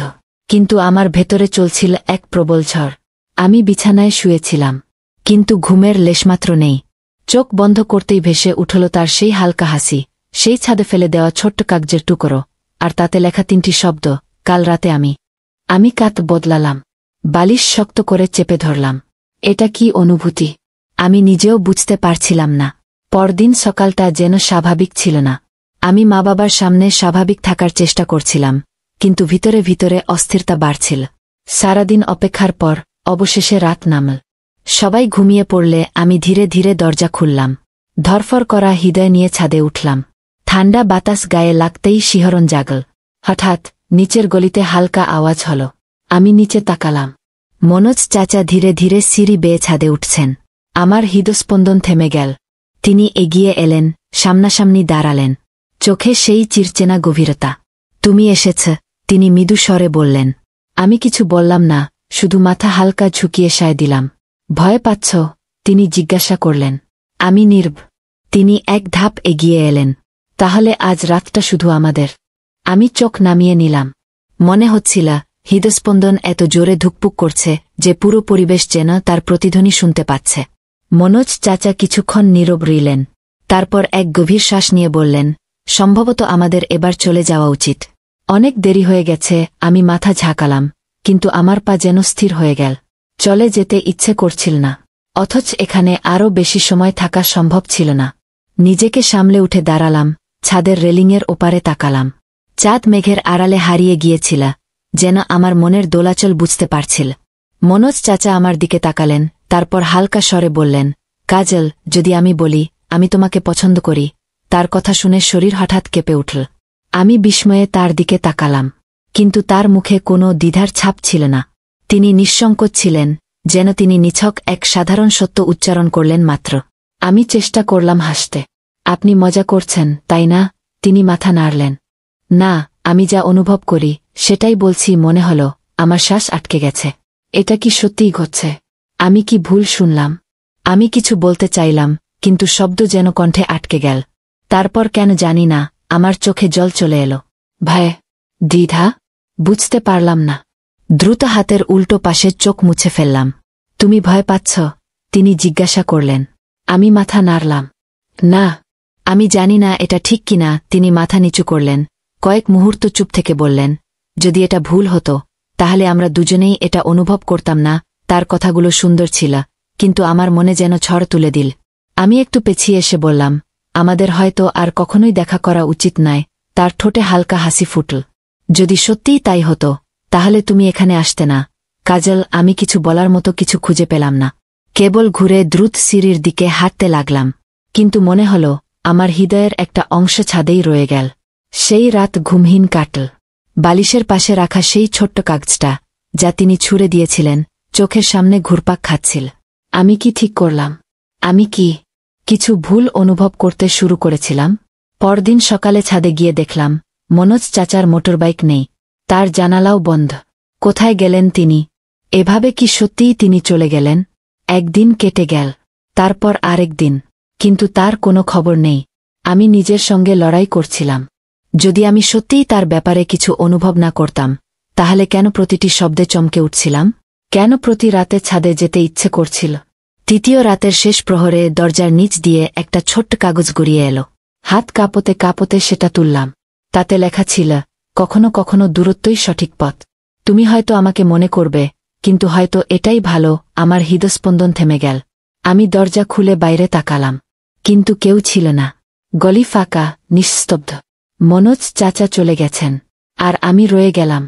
কিন্তু আমার ভেতরে চলছিল এক প্রবল ঝড়। আমি বিছানায় শুয়েছিলাম, কিন্তু ঘুমের লেশমাত্র নেই। চোখ বন্ধ করতেই ভেসে উঠল তার সেই হালকা হাসি, সেই ছাদে ফেলে দেওয়া ছোট্ট কাগজের টুকরো, আর তাতে লেখা 3টি শব্দ, কাল রাতে আমি কাত বদলালাম। বালিশ শক্ত করে চেপে ধরলাম। এটা কি অনুভূতি? আমি নিজেও বুঝতে পারছিলাম না। পরদিন সকালটা যেন স্বাভাবিক ছিল না। আমি মা বাবার সামনে স্বাভাবিক থাকার চেষ্টা করছিলাম, কিন্তু ভিতরে ভিতরে অস্থিরতা বাড়ছিল। সারাদিন অপেক্ষার পর অবশেষে রাত নামল। সবাই ঘুমিয়ে পড়লে আমি ধীরে ধীরে দরজা খুললাম। ধরফর করা হৃদয় নিয়ে ছাদে উঠলাম। ঠান্ডা বাতাস গায়ে লাগতেই শিহরণ জাগল। হঠাৎ নিচের গলিতে হালকা আওয়াজ হল। আমি নিচে তাকালাম। মনোজ চাচা ধীরে ধীরে সিঁড়ি বেয়ে ছাদে উঠছেন। আমার হৃদস্পন্দন থেমে গেল। তিনি এগিয়ে এলেন, সামনাসামনি দাঁড়ালেন। চোখে সেই চিরচেনা গভীরতা। তুমি এসেছ, তিনি মৃদু স্বরে বললেন। আমি কিছু বললাম না, শুধু মাথা হালকা ঝুঁকিয়ে সায় দিলাম। ভয় পাচ্ছ? তিনি জিজ্ঞাসা করলেন। আমি নীরব। তিনি এক ধাপ এগিয়ে এলেন। তাহলে আজ রাতটা শুধু আমাদের। আমি চোখ নামিয়ে নিলাম। মনে হচ্ছিল হৃদস্পন্দন এত জোরে ধুকপুক করছে যে পুরো পরিবেশ যেন তার প্রতিধ্বনি শুনতে পাচ্ছে। মনোজ চাচা কিছুক্ষণ নীরব রইলেন। তারপর এক গভীর শ্বাস নিয়ে বললেন, সম্ভবত আমাদের এবার চলে যাওয়া উচিত। অনেক দেরি হয়ে গেছে। আমি মাথা ঝাঁকালাম, কিন্তু আমার পা যেন স্থির হয়ে গেল। চলে যেতে ইচ্ছে করছিল না, অথচ এখানে আরও বেশি সময় থাকা সম্ভব ছিল না। নিজেকে সামলে উঠে দাঁড়ালাম। ছাদের রেলিংয়ের ওপারে তাকালাম। চাঁদ মেঘের আড়ালে হারিয়ে গিয়েছিল, যেন আমার মনের দোলাচল বুঝতে পারছিল। মনোজ চাচা আমার দিকে তাকালেন, তারপর হালকা স্বরে বললেন, কাজল, যদি আমি বলি আমি তোমাকে পছন্দ করি। তার কথা শুনে শরীর হঠাৎ কেঁপে উঠল। আমি বিস্ময়ে তার দিকে তাকালাম, কিন্তু তার মুখে কোনো দ্বিধার ছাপ ছিল না। তিনি নিঃসংকোচ ছিলেন, যেন তিনি নিছক এক সাধারণ সত্য উচ্চারণ করলেন মাত্র। আমি চেষ্টা করলাম হাসতে। আপনি মজা করছেন, তাই না? তিনি মাথা নাড়লেন। না, আমি যা অনুভব করি সেটাই বলছি। মনে হল আমার শ্বাস আটকে গেছে। এটা কি সত্যিই ঘটছে? আমি কি ভুল শুনলাম? আমি কিছু বলতে চাইলাম, কিন্তু শব্দ যেন কণ্ঠে আটকে গেল। তারপর কেন জানি না, আমার চোখে জল চলে এলো। ভয়, দ্বিধা, বুঝতে পারলাম না। দ্রুত হাতের উল্টো পাশে চোখ মুছে ফেললাম। তুমি ভয় পাচ্ছ? তিনি জিজ্ঞাসা করলেন। আমি মাথা নাড়লাম। না, আমি জানি না এটা ঠিক কিনা। তিনি মাথা নিচু করলেন। কয়েক মুহূর্ত চুপ থেকে বললেন, যদি এটা ভুল হতো তাহলে আমরা দুজনেই এটা অনুভব করতাম না। তার কথাগুলো সুন্দর ছিল, কিন্তু আমার মনে যেন ঝড় তুলে দিল। আমি একটু পেছিয়ে এসে বললাম, আমাদের হয়তো আর কখনোই দেখা করা উচিত নয়। তার ঠোঁটে হালকা হাসি ফুটল। যদি সত্যিই তাই হতো তাহলে তুমি এখানে আসতে না। কাজল, আমি কিছু বলার মতো কিছু খুঁজে পেলাম না। কেবল ঘুরে দ্রুত সিঁড়ির দিকে হাঁটতে লাগলাম। কিন্তু মনে হল আমার হৃদয়ের একটা অংশ ছাদেই রয়ে গেল। সেই রাত ঘুমহীন কাটল। বালিশের পাশে রাখা সেই ছোট্ট কাগজটা, যা তিনি ছুঁড়ে দিয়েছিলেন, চোখের সামনে ঘুরপাক খাচ্ছিল। আমি কি ঠিক করলাম? আমি কি কিছু ভুল অনুভব করতে শুরু করেছিলাম? পরদিন সকালে ছাদে গিয়ে দেখলাম মনোজ চাচার মোটরবাইক নেই। তার জানালাও বন্ধ। কোথায় গেলেন তিনি? এভাবে কি সত্যিই তিনি চলে গেলেন? একদিন কেটে গেল, তারপর আরেক দিন, কিন্তু তার কোনো খবর নেই। আমি নিজের সঙ্গে লড়াই করছিলাম। যদি আমি সত্যিই তার ব্যাপারে কিছু অনুভব না করতাম, তাহলে কেন প্রতিটি শব্দে চমকে উঠছিলাম? কেন প্রতি রাতে ছাদে যেতে ইচ্ছে করছিল? তৃতীয় রাতের শেষ প্রহরে দরজার নিচ দিয়ে একটা ছোট্ট কাগজ গড়িয়ে এলো। হাত কাঁপতে কাঁপতে সেটা তুললাম। তাতে লেখা ছিল, কখনো কখনো দূরত্বই সঠিক পথ। তুমি হয়তো আমাকে মনে করবে, কিন্তু হয়তো এটাই ভালো। আমার হৃদস্পন্দন থেমে গেল। আমি দরজা খুলে বাইরে তাকালাম, কিন্তু কেউ ছিল না। গলি ফাঁকা, নিস্তব্ধ। মনোজ চাচা চলে গেছেন, আর আমি রয়ে গেলাম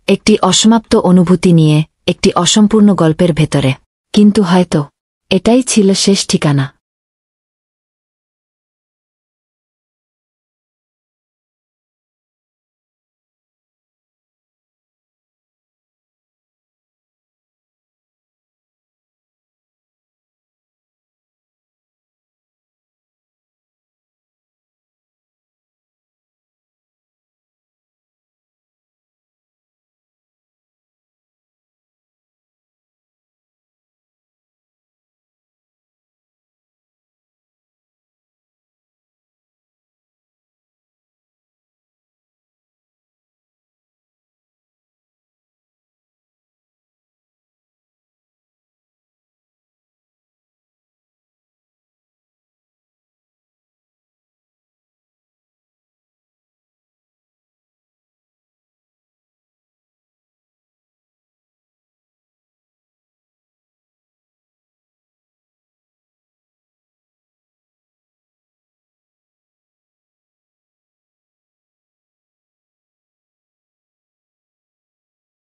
একটি অসমাপ্ত অনুভূতি নিয়ে, একটি অসম্পূর্ণ গল্পের ভেতরে। কিন্তু হয়তো এটাই ছিল শেষ ঠিকানা।